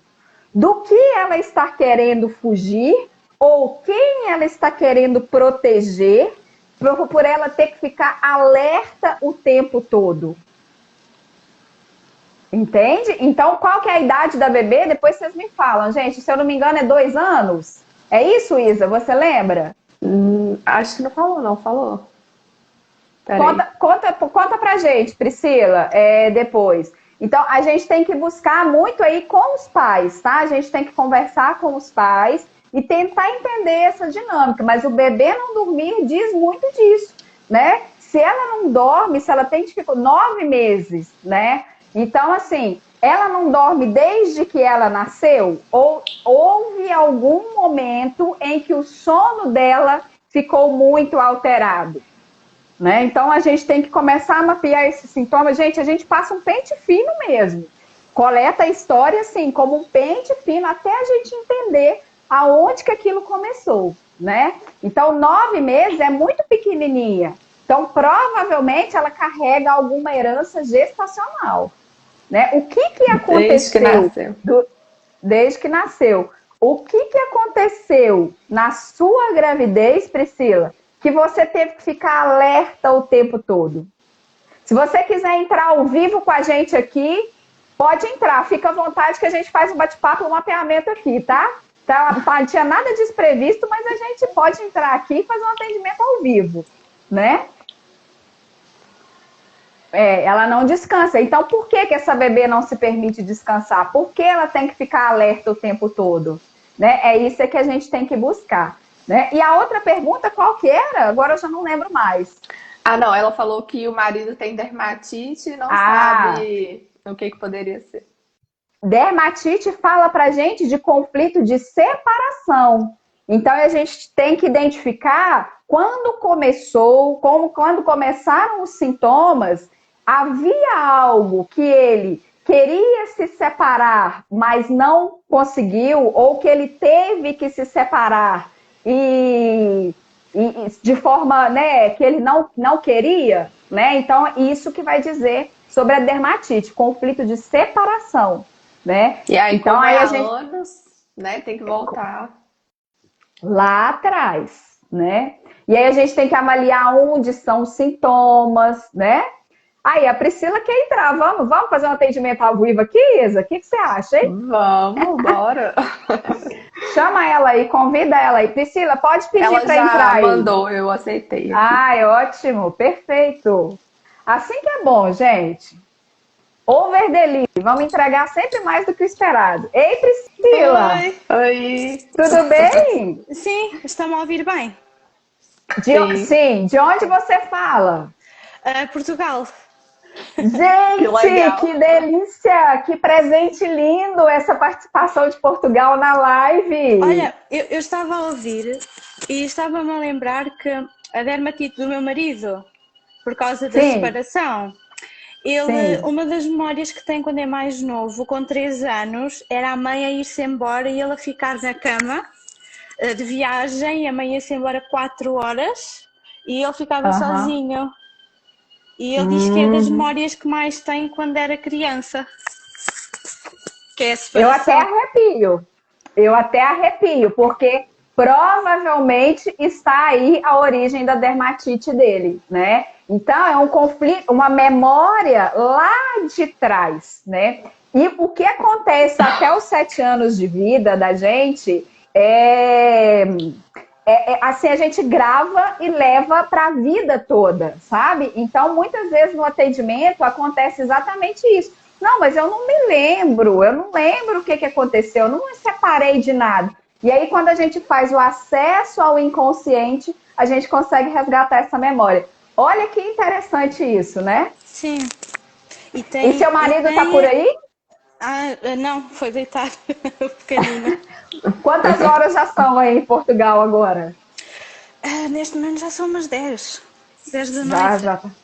Do que ela está querendo fugir ou quem ela está querendo proteger por ela ter que ficar alerta o tempo todo. Entende? Então, qual que é a idade da bebê? Depois vocês me falam. Gente, se eu não me engano, é 2 anos? É isso, Isa? Você lembra? Acho que não falou, não. Falou. Conta pra gente, Priscila, depois. Então, a gente tem que buscar muito aí com os pais, tá? A gente tem que conversar com os pais e tentar entender essa dinâmica. Mas o bebê não dormir diz muito disso, né? Se ela não dorme, se ela tem dificuldade, 9 meses, né? Então, assim, ela não dorme desde que ela nasceu? Ou houve algum momento em que o sono dela ficou muito alterado? né? Então a gente tem que começar a mapear esses sintomas. Gente, a gente passa um pente fino mesmo. Coleta a história assim, como um pente fino, até a gente entender aonde que aquilo começou, né? Então 9 meses é muito pequenininha. Então provavelmente ela carrega alguma herança gestacional, né? O que que aconteceu desde que nasceu? O que que aconteceu na sua gravidez, Priscila, que você teve que ficar alerta o tempo todo? Se você quiser entrar ao vivo com a gente aqui, pode entrar, fica à vontade que a gente faz um bate-papo, um mapeamento aqui, tá? Não tinha nada desprevisto, mas a gente pode entrar aqui e fazer um atendimento ao vivo, né? Ela não descansa. Então, por que que essa bebê não se permite descansar? Por que ela tem que ficar alerta o tempo todo? Né? É isso que a gente tem que buscar. Né? E a outra pergunta, qual que era? Agora eu já não lembro mais. Não, ela falou que o marido tem dermatite e não sabe o que poderia ser. Dermatite fala pra gente de conflito de separação. Então a gente tem que identificar quando quando começaram os sintomas, havia algo que ele queria se separar, mas não conseguiu, ou que ele teve que se separar e de forma, né, que ele não queria, né? Então, isso que vai dizer sobre a dermatite, conflito de separação, né? E aí, então, como aí é a gente anos, né, tem que voltar lá atrás, né? E aí a gente tem que avaliar onde são os sintomas, né? Aí a Priscila quer entrar, vamos fazer um atendimento ao vivo aqui, Isa? O que você acha, hein? Vamos, bora! Chama ela aí, convida ela aí. Priscila, pode pedir para entrar aí. Ela já mandou, eu aceitei aqui. Ótimo, perfeito. Assim que é bom, gente. Over delivery, vamos entregar sempre mais do que o esperado. Ei, Priscila! Oi! Tudo bem? Sim, está-me a ouvir bem. Sim, de onde você fala? Portugal. Gente, que delícia! Que presente lindo essa participação de Portugal na live! Olha, eu estava a ouvir e estava-me a lembrar que a dermatite do meu marido, por causa da separação, uma das memórias que tem quando é mais novo, com 3 anos, era a mãe a ir-se embora e ele a ficar na cama de viagem, a mãe ia-se embora 4 horas e ele ficava sozinho. E ele diz que é das memórias que mais tem quando era criança. Que é a separação. Eu até arrepio, porque provavelmente está aí a origem da dermatite dele, né? Então é um conflito, uma memória lá de trás, né? E o que acontece até os 7 anos de vida da gente assim, a gente grava e leva para a vida toda, sabe? Então, muitas vezes no atendimento acontece exatamente isso. Não, mas eu não lembro o que aconteceu, eu não me separei de nada. E aí, quando a gente faz o acesso ao inconsciente, a gente consegue resgatar essa memória. Olha que interessante isso, né? Sim. E seu marido está por aí? Não, foi deitar pequenino. Quantas horas já são aí em Portugal agora? Neste momento já são umas 10 da noite.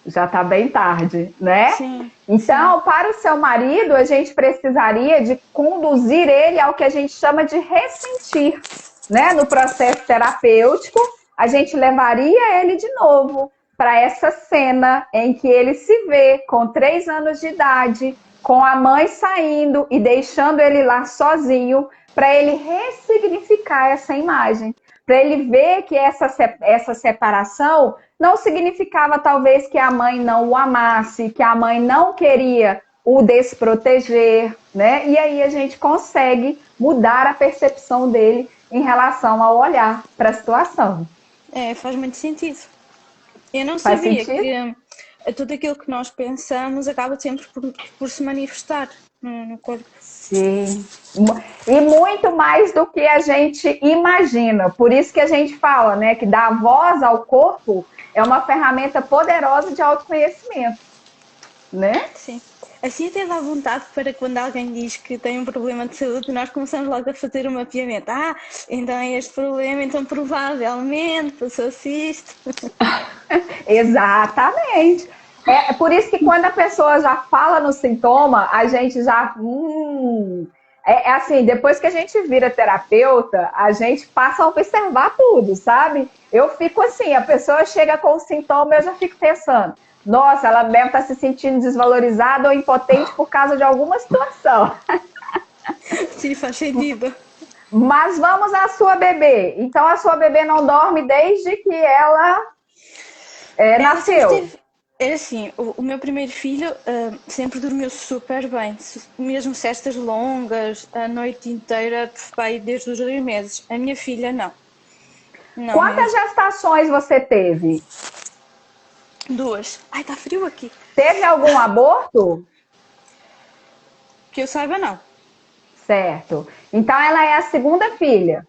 Já está bem tarde, né? Sim. Então, para o seu marido, a gente precisaria de conduzir ele ao que a gente chama de ressentir, né? No processo terapêutico, a gente levaria ele de novo para essa cena em que ele se vê com 3 anos de idade, com a mãe saindo e deixando ele lá sozinho, para ele ressignificar essa imagem, para ele ver que essa separação não significava talvez que a mãe não o amasse, que a mãe não queria o desproteger, né? E aí a gente consegue mudar a percepção dele em relação ao olhar para a situação. Faz muito sentido. Eu não sabia que tudo aquilo que nós pensamos acaba sempre por se manifestar no corpo. Sim. E muito mais do que a gente imagina. Por isso que a gente fala, né, que dar voz ao corpo é uma ferramenta poderosa de autoconhecimento, né? Sim. Assim até dá vontade para quando alguém diz que tem um problema de saúde, nós começamos logo a fazer um mapeamento. Então é este problema, então provavelmente passou-se isto. Exatamente. É por isso que quando a pessoa já fala no sintoma, a gente já. É assim, depois que a gente vira terapeuta, a gente passa a observar tudo, sabe? Eu fico assim, a pessoa chega com o sintoma, eu já fico pensando, nossa, ela deve estar se sentindo desvalorizada ou impotente por causa de alguma situação. Sim, faz sentido. Mas vamos à sua bebê. Então a sua bebê não dorme desde que ela nasceu. É assim, o meu primeiro filho sempre dormiu super bem, mesmo cestas longas, a noite inteira, pai, desde os 2 meses. A minha filha, não. Quantas gestações você teve? 2. Ai, tá frio aqui. Teve algum aborto? Que eu saiba, não. Certo. Então ela é a segunda filha.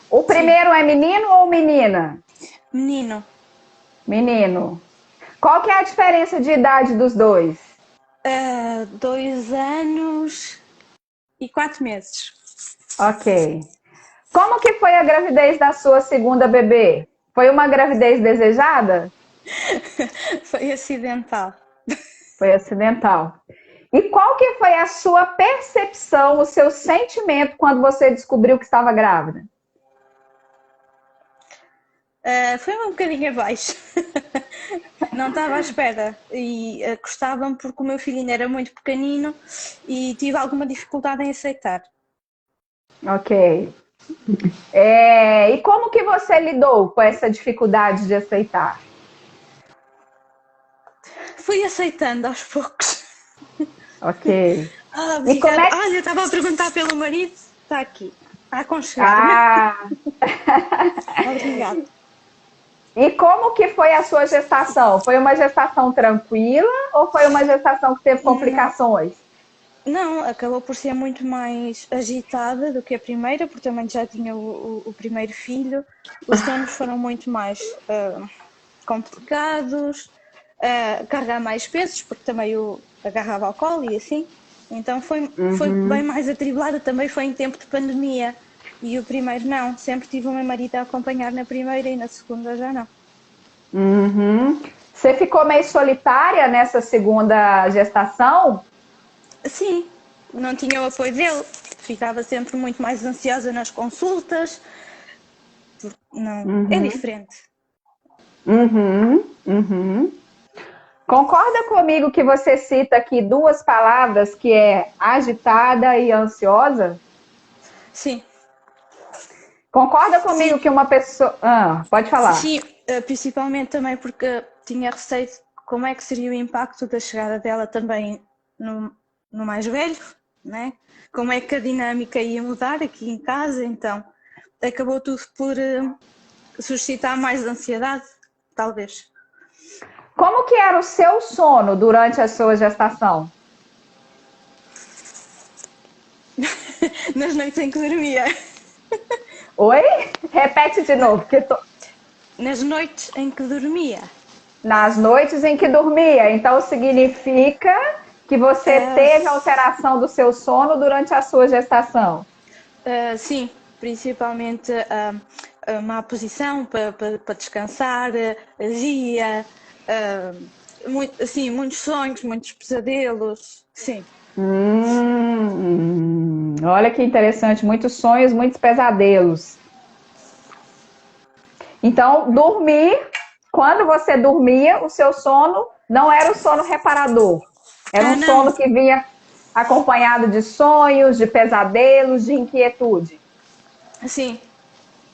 O primeiro é menino ou menina? Menino. Menino. Qual que é a diferença de idade dos dois? 2 anos e 4 meses. Ok. Como que foi a gravidez da sua segunda bebê? Foi uma gravidez desejada? Foi acidental. Foi acidental. E qual que foi a sua percepção, o seu sentimento quando você descobriu que estava grávida? Foi um bocadinho abaixo. Não estava à espera. E custava-me porque o meu filho ainda era muito pequenino e tive alguma dificuldade em aceitar. Ok. E como que você lidou com essa dificuldade de aceitar? Fui aceitando aos poucos. Ok. Obrigada. Olha, estava a perguntar pelo marido. Está aqui. A aconchegar. Ah. Obrigada. E como que foi a sua gestação? Foi uma gestação tranquila ou foi uma gestação que teve complicações? Não, acabou por ser muito mais agitada do que a primeira, porque também já tinha o primeiro filho. Os sonos foram muito mais complicados, carregar mais pesos, porque também o agarrava ao colo e assim. Então foi bem mais atribulada, também foi em tempo de pandemia. E o primeiro não, sempre tive o meu marido a acompanhar na primeira e na segunda já não. Você ficou meio solitária nessa segunda gestação? Sim, não tinha o apoio dele, ficava sempre muito mais ansiosa nas consultas. Não, é diferente. Concorda comigo que você cita aqui 2 palavras que é agitada e ansiosa? Sim. Concorda comigo que uma pessoa... pode falar. Sim, principalmente também porque tinha receio de como é que seria o impacto da chegada dela também no mais velho, né? Como é que a dinâmica ia mudar aqui em casa, então acabou tudo por suscitar mais ansiedade, talvez. Como que era o seu sono durante a sua gestação? Nas noites em que dormia. Oi? Repete de novo. Nas noites em que dormia. Nas noites em que dormia. Então significa que você teve alteração do seu sono durante a sua gestação? Sim, principalmente má posição para descansar, agia, muitos sonhos, muitos pesadelos, sim. Olha que interessante, muitos sonhos, muitos pesadelos. Então, dormir, quando você dormia, o seu sono não era o sono reparador. Era um sono que vinha acompanhado de sonhos, de pesadelos, de inquietude. Sim,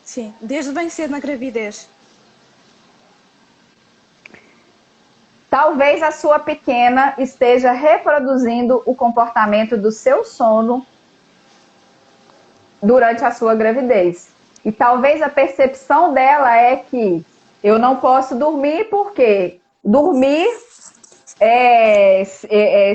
sim, desde bem cedo na gravidez. Talvez a sua pequena esteja reproduzindo o comportamento do seu sono durante a sua gravidez. E talvez a percepção dela é que eu não posso dormir porque dormir,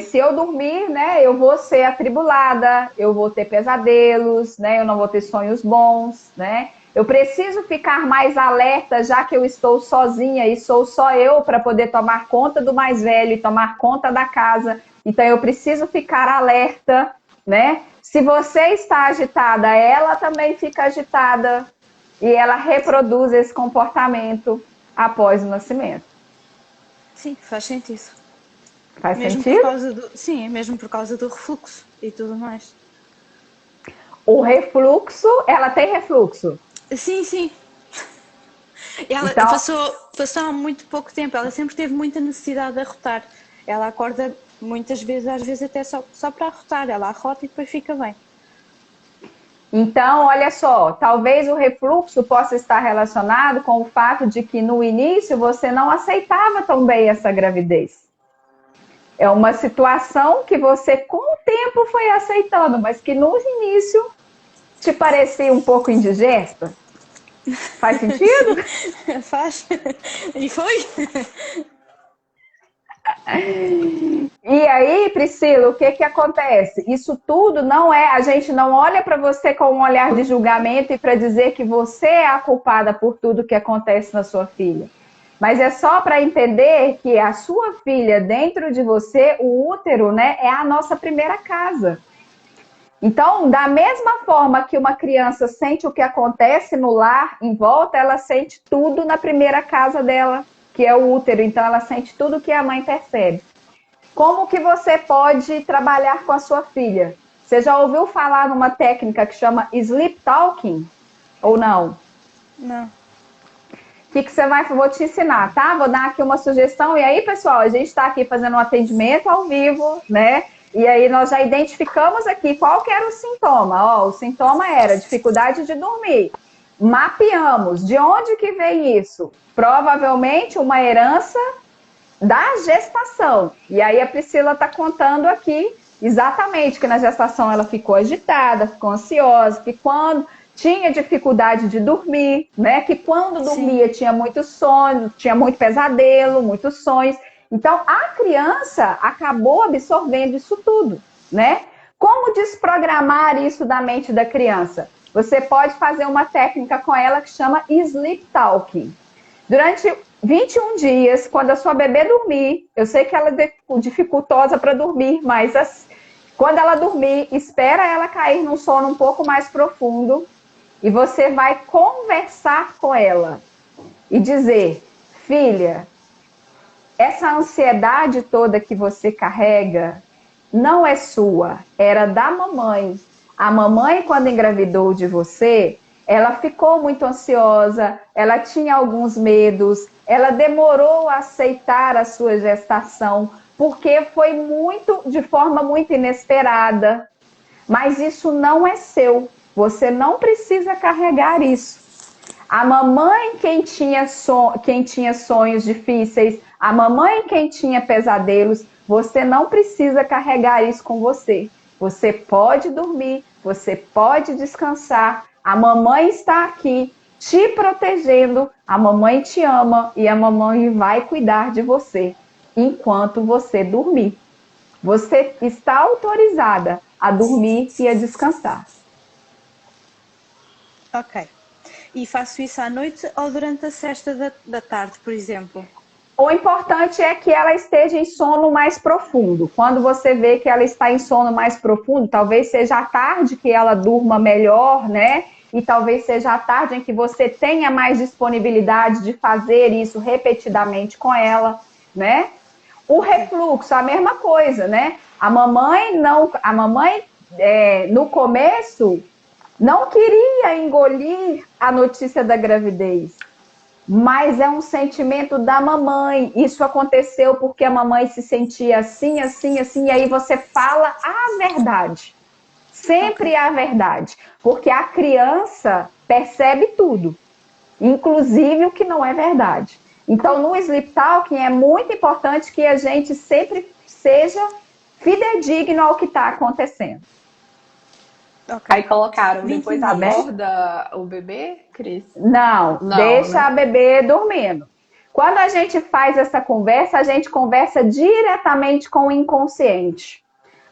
se eu dormir, né, eu vou ser atribulada, eu vou ter pesadelos, né, eu não vou ter sonhos bons, né? Eu preciso ficar mais alerta, já que eu estou sozinha e sou só eu para poder tomar conta do mais velho e tomar conta da casa. Então, eu preciso ficar alerta, né? Se você está agitada, ela também fica agitada. e ela reproduz esse comportamento após o nascimento. Sim, faz sentido. Faz Mesmo sentido? por causa sim, mesmo por causa do refluxo e tudo mais. O refluxo, ela tem refluxo? Sim, sim. Ela Então, passou há muito pouco tempo, ela sempre teve muita necessidade de arrotar. Ela acorda muitas vezes, às vezes até só para arrotar, ela arrota e depois fica bem. Então, olha só, talvez o refluxo possa estar relacionado com o fato de que no início você não aceitava tão bem essa gravidez. É uma situação que você com o tempo foi aceitando, mas que no início te parecia um pouco indigesta. Faz sentido? Faz. E foi? E aí, Priscila, o que que acontece? Isso tudo não é, a gente não olha para você com um olhar de julgamento e para dizer que você é a culpada por tudo que acontece na sua filha. Mas é só para entender que a sua filha, dentro de você, o útero, né, é a nossa primeira casa. Então, da mesma forma que uma criança sente o que acontece no lar em volta, ela sente tudo na primeira casa dela, que é o útero. Então, ela sente tudo que a mãe percebe. Como que você pode trabalhar com a sua filha? Você já ouviu falar numa técnica que chama sleep talking? Ou não? Não. O que você vai? Vou te ensinar, tá? Vou dar aqui uma sugestão. E aí, pessoal, a gente está aqui fazendo um atendimento ao vivo, né? E aí nós já identificamos aqui qual que era o sintoma. Ó, o sintoma era dificuldade de dormir. Mapeamos. De onde que vem isso? Provavelmente uma herança da gestação. E aí a Priscila está contando aqui exatamente que na gestação ela ficou agitada, ficou ansiosa, que quando tinha dificuldade de dormir, né? Que quando dormia tinha muito sono, tinha muito pesadelo, muitos sonhos. Então a criança acabou absorvendo isso tudo, né? Como desprogramar isso da mente da criança? Você pode fazer uma técnica com ela que chama sleep talking. Durante 21 dias, quando a sua bebê dormir, eu sei que ela é dificultosa para dormir, mas quando ela dormir, espera ela cair num sono um pouco mais profundo e você vai conversar com ela e dizer: filha, essa ansiedade toda que você carrega não é sua, era da mamãe. A mamãe, quando engravidou de você, ela ficou muito ansiosa, ela tinha alguns medos, ela demorou a aceitar a sua gestação, porque foi de forma muito inesperada. Mas isso não é seu, você não precisa carregar isso. A mamãe quem tinha sonhos difíceis, a mamãe quem tinha pesadelos, você não precisa carregar isso com você. Você pode dormir, você pode descansar. A mamãe está aqui te protegendo, a mamãe te ama e a mamãe vai cuidar de você enquanto você dormir. Você está autorizada a dormir e a descansar. Ok. E faço isso à noite ou durante a sesta da tarde, por exemplo? O importante é que ela esteja em sono mais profundo. Quando você vê que ela está em sono mais profundo, talvez seja à tarde que ela durma melhor, né? E talvez seja à tarde em que você tenha mais disponibilidade de fazer isso repetidamente com ela, né? O refluxo, a mesma coisa, né? A mamãe no começo não queria engolir a notícia da gravidez. Mas é um sentimento da mamãe. Isso aconteceu porque a mamãe se sentia assim, assim, assim, e aí você fala a verdade. Sempre a verdade. Porque a criança percebe tudo, inclusive o que não é verdade. Então, no Sleep Talking é muito importante que a gente sempre seja fidedigno ao que está acontecendo. Okay. Aí colocaram, depois dias. acorda o bebê, Cris? Não, deixa a bebê dormindo. Quando a gente faz essa conversa, a gente conversa diretamente com o inconsciente.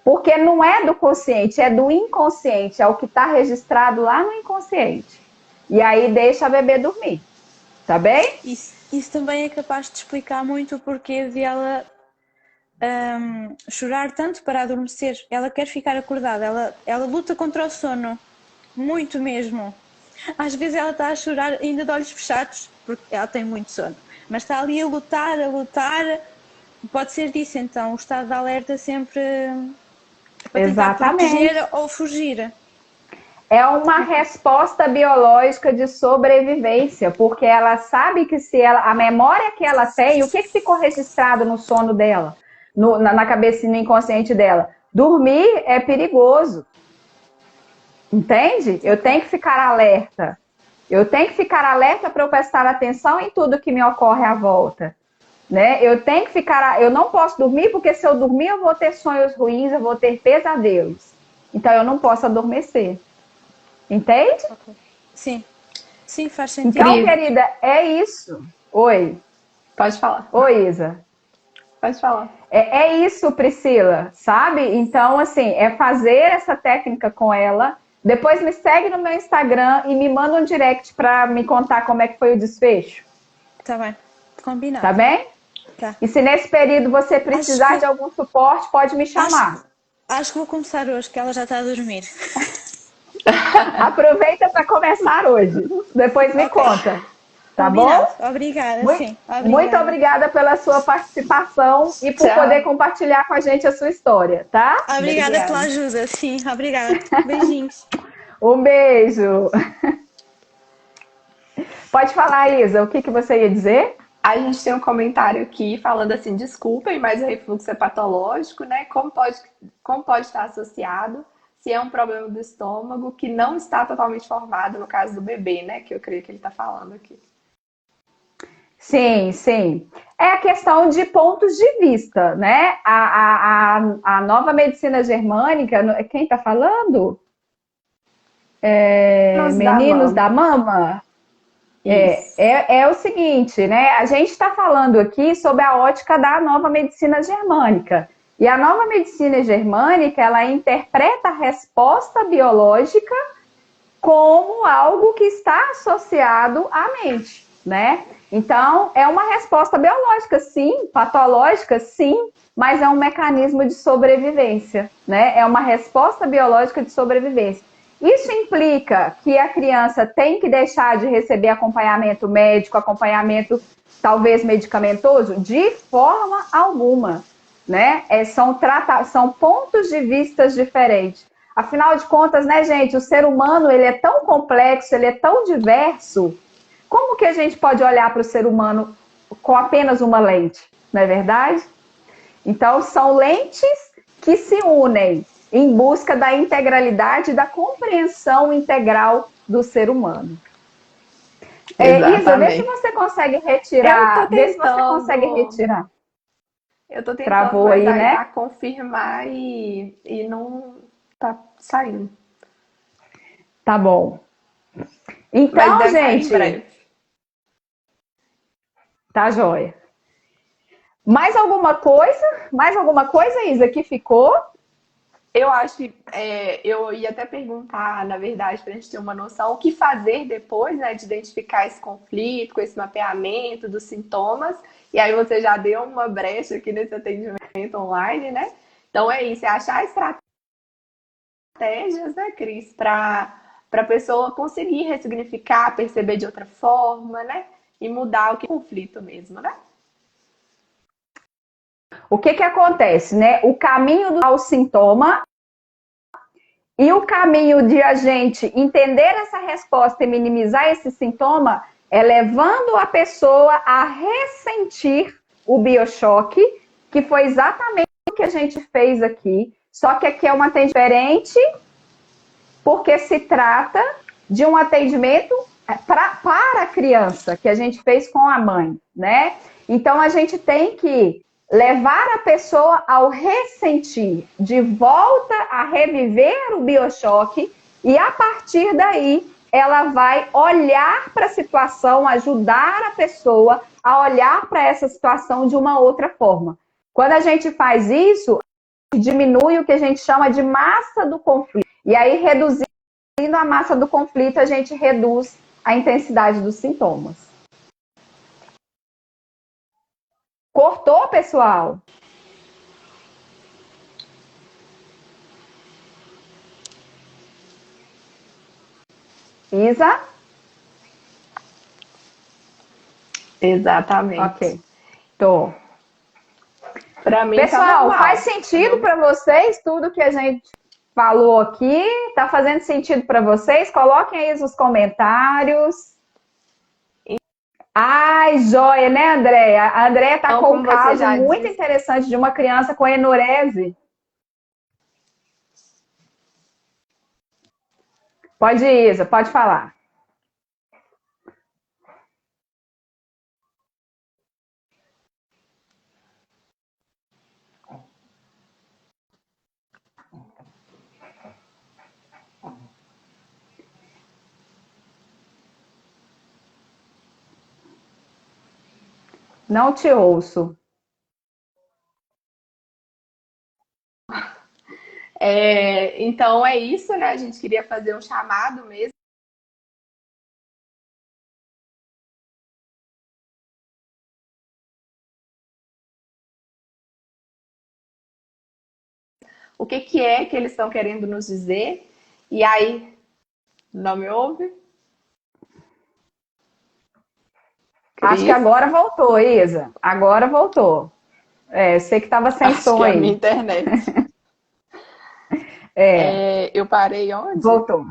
Porque não é do consciente, é do inconsciente, é o que está registrado lá no inconsciente. E aí deixa a bebê dormir, tá bem? Isso também é capaz de explicar muito o porquê de ela chorar tanto para adormecer. Ela quer ficar acordada, ela luta contra o sono, muito mesmo. Às vezes ela está a chorar ainda de olhos fechados, porque ela tem muito sono. Mas está ali a lutar, a lutar. Pode ser disso, então, o estado de alerta sempre para tentar Exatamente. proteger ou fugir. É uma resposta biológica de sobrevivência, porque ela sabe que se ela, a memória que ela tem, o que ficou registrado no sono dela, na cabeça e no inconsciente dela? Dormir é perigoso. Entende? Eu tenho que ficar alerta. Eu tenho que ficar alerta para eu prestar atenção em tudo que me ocorre à volta. Né? Eu tenho que ficar. Eu não posso dormir, porque se eu dormir, eu vou ter sonhos ruins, eu vou ter pesadelos. Então eu não posso adormecer. Entende? Sim, sim, faz sentido. Então, querida, é isso. Oi. Pode falar. Oi, Isa. Pode falar. É isso, Priscila, sabe? Então, assim, é fazer essa técnica com ela. Depois me segue no meu Instagram e me manda um direct para me contar como é que foi o desfecho. Tá bem, combinado. Tá bem? Tá. E se nesse período você precisar de algum suporte, pode me chamar. Acho que vou começar hoje, que ela já está a dormir. Aproveita para começar hoje. Depois me conta. Tá Combinado. Bom? Obrigada, sim. Obrigada. Muito obrigada pela sua participação e por poder compartilhar com a gente a sua história, tá? Obrigada pela ajuda, sim. Obrigada. Beijinhos. Um beijo. Pode falar, Isa, o que você ia dizer? A gente tem um comentário aqui falando assim, desculpem, mas o refluxo é patológico, né? Como pode estar associado? Se é um problema do estômago que não está totalmente formado no caso do bebê, né? Que eu creio que ele está falando aqui. Sim, sim. É a questão de pontos de vista, né? A nova medicina germânica, quem está falando? Meninos da Mama? É o seguinte, né? A gente está falando aqui sobre a ótica da nova medicina germânica. E a nova medicina germânica, ela interpreta a resposta biológica como algo que está associado à mente, né? Então, é uma resposta biológica, sim, patológica, sim, mas é um mecanismo de sobrevivência, né? É uma resposta biológica de sobrevivência. Isso implica que a criança tem que deixar de receber acompanhamento médico, acompanhamento talvez medicamentoso? De forma alguma, né? São pontos de vista diferentes. Afinal de contas, né, gente, o ser humano ele é tão complexo, ele é tão diverso. Como que a gente pode olhar para o ser humano com apenas uma lente, não é verdade? Então, são lentes que se unem em busca da integralidade e da compreensão integral do ser humano. Isa, vê se você consegue retirar. Vê se você consegue retirar. Eu tô tentando, Travou aí, né? A confirmar e não tá saindo. Tá bom. Então, gente. Tá joia. Mais alguma coisa? Mais alguma coisa, Isa, que ficou? Eu acho que eu ia até perguntar, na verdade, para a gente ter uma noção, o que fazer depois, né, de identificar esse conflito, com esse mapeamento dos sintomas. E aí você já deu uma brecha aqui nesse atendimento online, né? Então é isso, é achar estratégias, né, Cris, para a pessoa conseguir ressignificar, perceber de outra forma, né? E mudar o conflito mesmo, né? O que acontece, né? O caminho ao sintoma e o caminho de a gente entender essa resposta e minimizar esse sintoma é levando a pessoa a ressentir o biochoque, que foi exatamente o que a gente fez aqui, só que aqui é um atendimento diferente, porque se trata de um atendimento para a criança, que a gente fez com a mãe, né? Então, a gente tem que levar a pessoa ao ressentir, de volta a reviver o biochoque, e a partir daí ela vai olhar para a situação, ajudar a pessoa a olhar para essa situação de uma outra forma. Quando a gente faz isso, diminui o que a gente chama de massa do conflito. E aí, reduzindo a massa do conflito, a gente reduz a intensidade dos sintomas. Cortou, pessoal? Isa? Exatamente. Ok, tô. Para mim, Pessoal, tá faz sentido para vocês tudo que a gente falou aqui? Tá fazendo sentido para vocês? Coloquem aí nos comentários. Ai, joia, né, Andréia? A Andréia tá então, com um como você caso já muito disse, interessante de uma criança com enurese. Pode ir, Isa, pode falar. Não te ouço. então é isso, né? A gente queria fazer um chamado mesmo. O que que é que eles estão querendo nos dizer? E aí, não me ouve? Acho que Cris? agora voltou, Isa. Agora voltou. Sei que estava sem Acho som que é a minha aí. internet. É, Eu parei onde? voltou.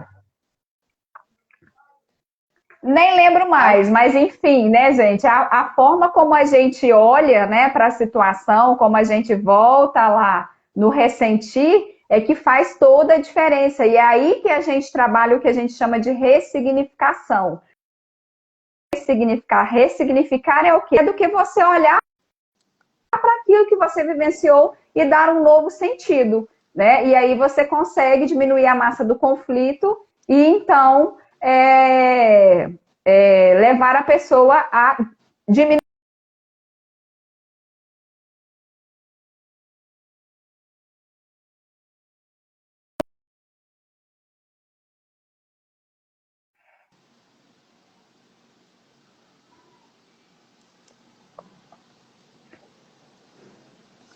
Nem lembro mais, Ah, mas enfim, né, gente? A forma como a gente olha, né, para a situação, como a gente volta lá no ressentir, é que faz toda a diferença. E é aí que a gente trabalha o que a gente chama de ressignificação. Ressignificar é o quê? É do que você olhar para aquilo que você vivenciou e dar um novo sentido, né? E aí você consegue diminuir a massa do conflito e então levar a pessoa a diminuir.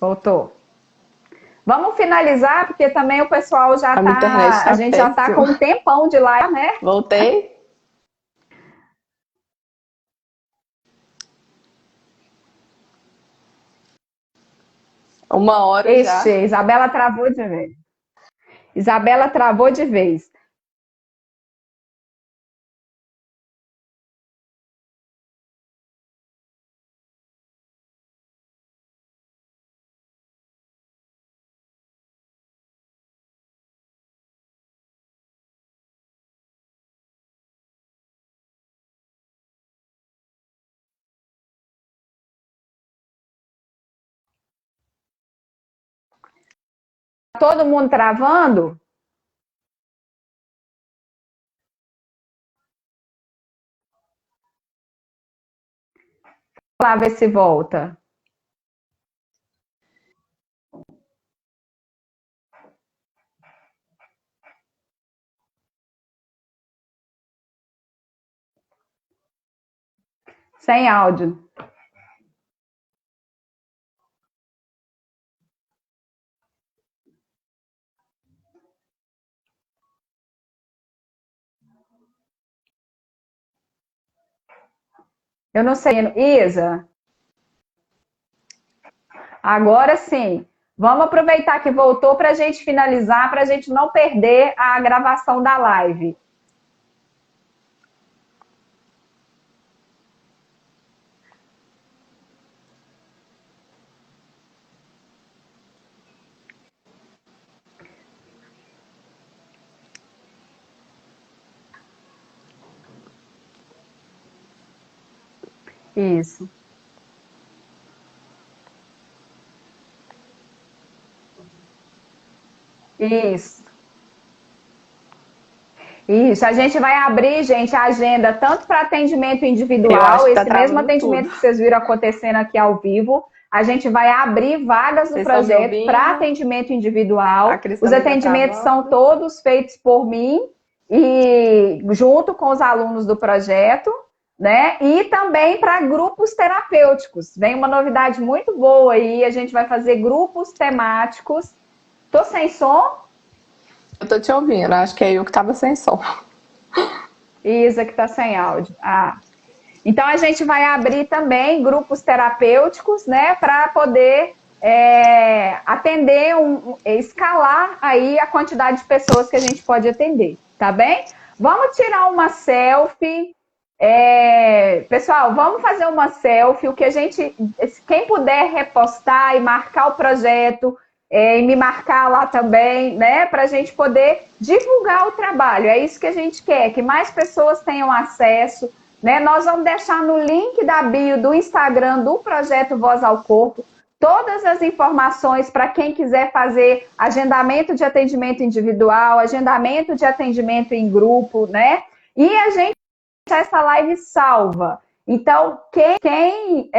Voltou. Vamos finalizar, porque também o pessoal já a minha internet está. A está gente já está com péssima. um tempão de live, né? Voltei? Uma hora já. Ixi, Isabela travou de vez. Isabela travou de vez. Todo mundo travando? Lá ver se volta. Sem áudio. Eu não sei. Isa, agora sim. Vamos aproveitar que voltou para a gente finalizar, para a gente não perder a gravação da live. Isso. Isso. Isso, a gente vai abrir, gente, a agenda tanto para atendimento Eu acho individual, que tá esse mesmo travando atendimento tudo. que vocês viram acontecendo aqui ao vivo. A gente vai abrir vagas no Vocês estão me projeto para ouvindo? atendimento A individual. Cris Os também tá atendimentos são travando. todos feitos por mim e junto com os alunos do projeto, né? E também para grupos terapêuticos. Vem uma novidade muito boa aí, a gente vai fazer grupos temáticos. Tô sem som? Eu tô te ouvindo, acho que é eu que tava sem som. Isa que tá sem áudio. Ah. Então, a gente vai abrir também grupos terapêuticos, né, para poder atender, escalar aí a quantidade de pessoas que a gente pode atender, tá bem? Vamos tirar uma selfie. Pessoal, vamos fazer uma selfie. Quem puder repostar e marcar o projeto, e me marcar lá também, né, para a gente poder divulgar o trabalho. É isso que a gente quer, que mais pessoas tenham acesso, né? Nós vamos deixar no link da bio do Instagram do Projeto Voz ao Corpo todas as informações para quem quiser fazer agendamento de atendimento individual, agendamento de atendimento em grupo, né? E a gente essa live salva. Então, quem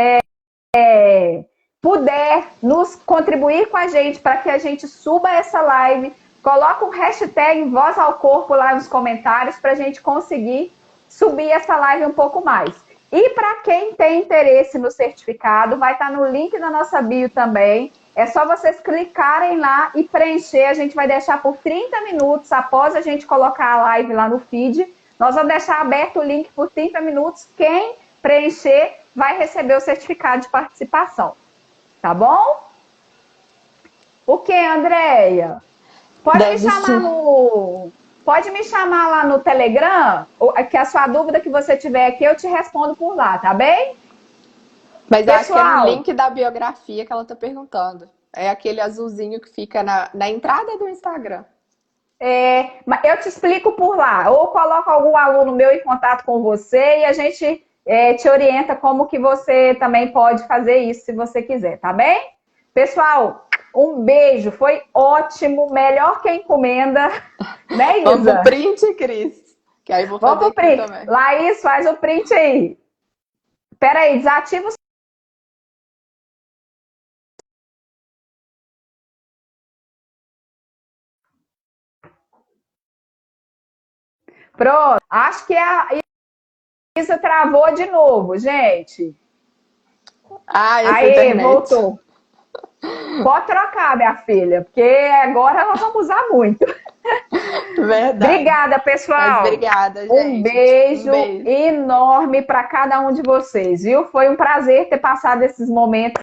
puder nos contribuir com a gente para que a gente suba essa live, coloca o hashtag Voz ao Corpo lá nos comentários para a gente conseguir subir essa live um pouco mais. E para quem tem interesse no certificado, vai estar no link da nossa bio também. É só vocês clicarem lá e preencher. A gente vai deixar por 30 minutos após a gente colocar a live lá no feed. Nós vamos deixar aberto o link por 30 minutos. Quem preencher vai receber o certificado de participação. Tá bom? O que, Andréia? Pode me chamar lá no Telegram, que a sua dúvida que você tiver aqui, eu te respondo por lá, tá bem? Mas eu acho que é no link da biografia que ela tá perguntando. É aquele azulzinho que fica na entrada do Instagram. Mas eu te explico por lá. Ou coloco algum aluno meu em contato com você e a gente te orienta como que você também pode fazer isso, se você quiser, tá bem? Pessoal, um beijo. Foi ótimo. Melhor que a encomenda. Né, Isa? Vamos pro print, Cris. Que aí eu vou fazer print também. Laís, faz o print aí. Espera aí, desativa o... Pronto. Acho que a Isa travou de novo, gente. Aí, voltou. Pode trocar, minha filha, porque agora nós vamos usar muito. Verdade. Obrigada, pessoal. Mas obrigada, gente. Um beijo enorme para cada um de vocês, viu? Foi um prazer ter passado esses momentos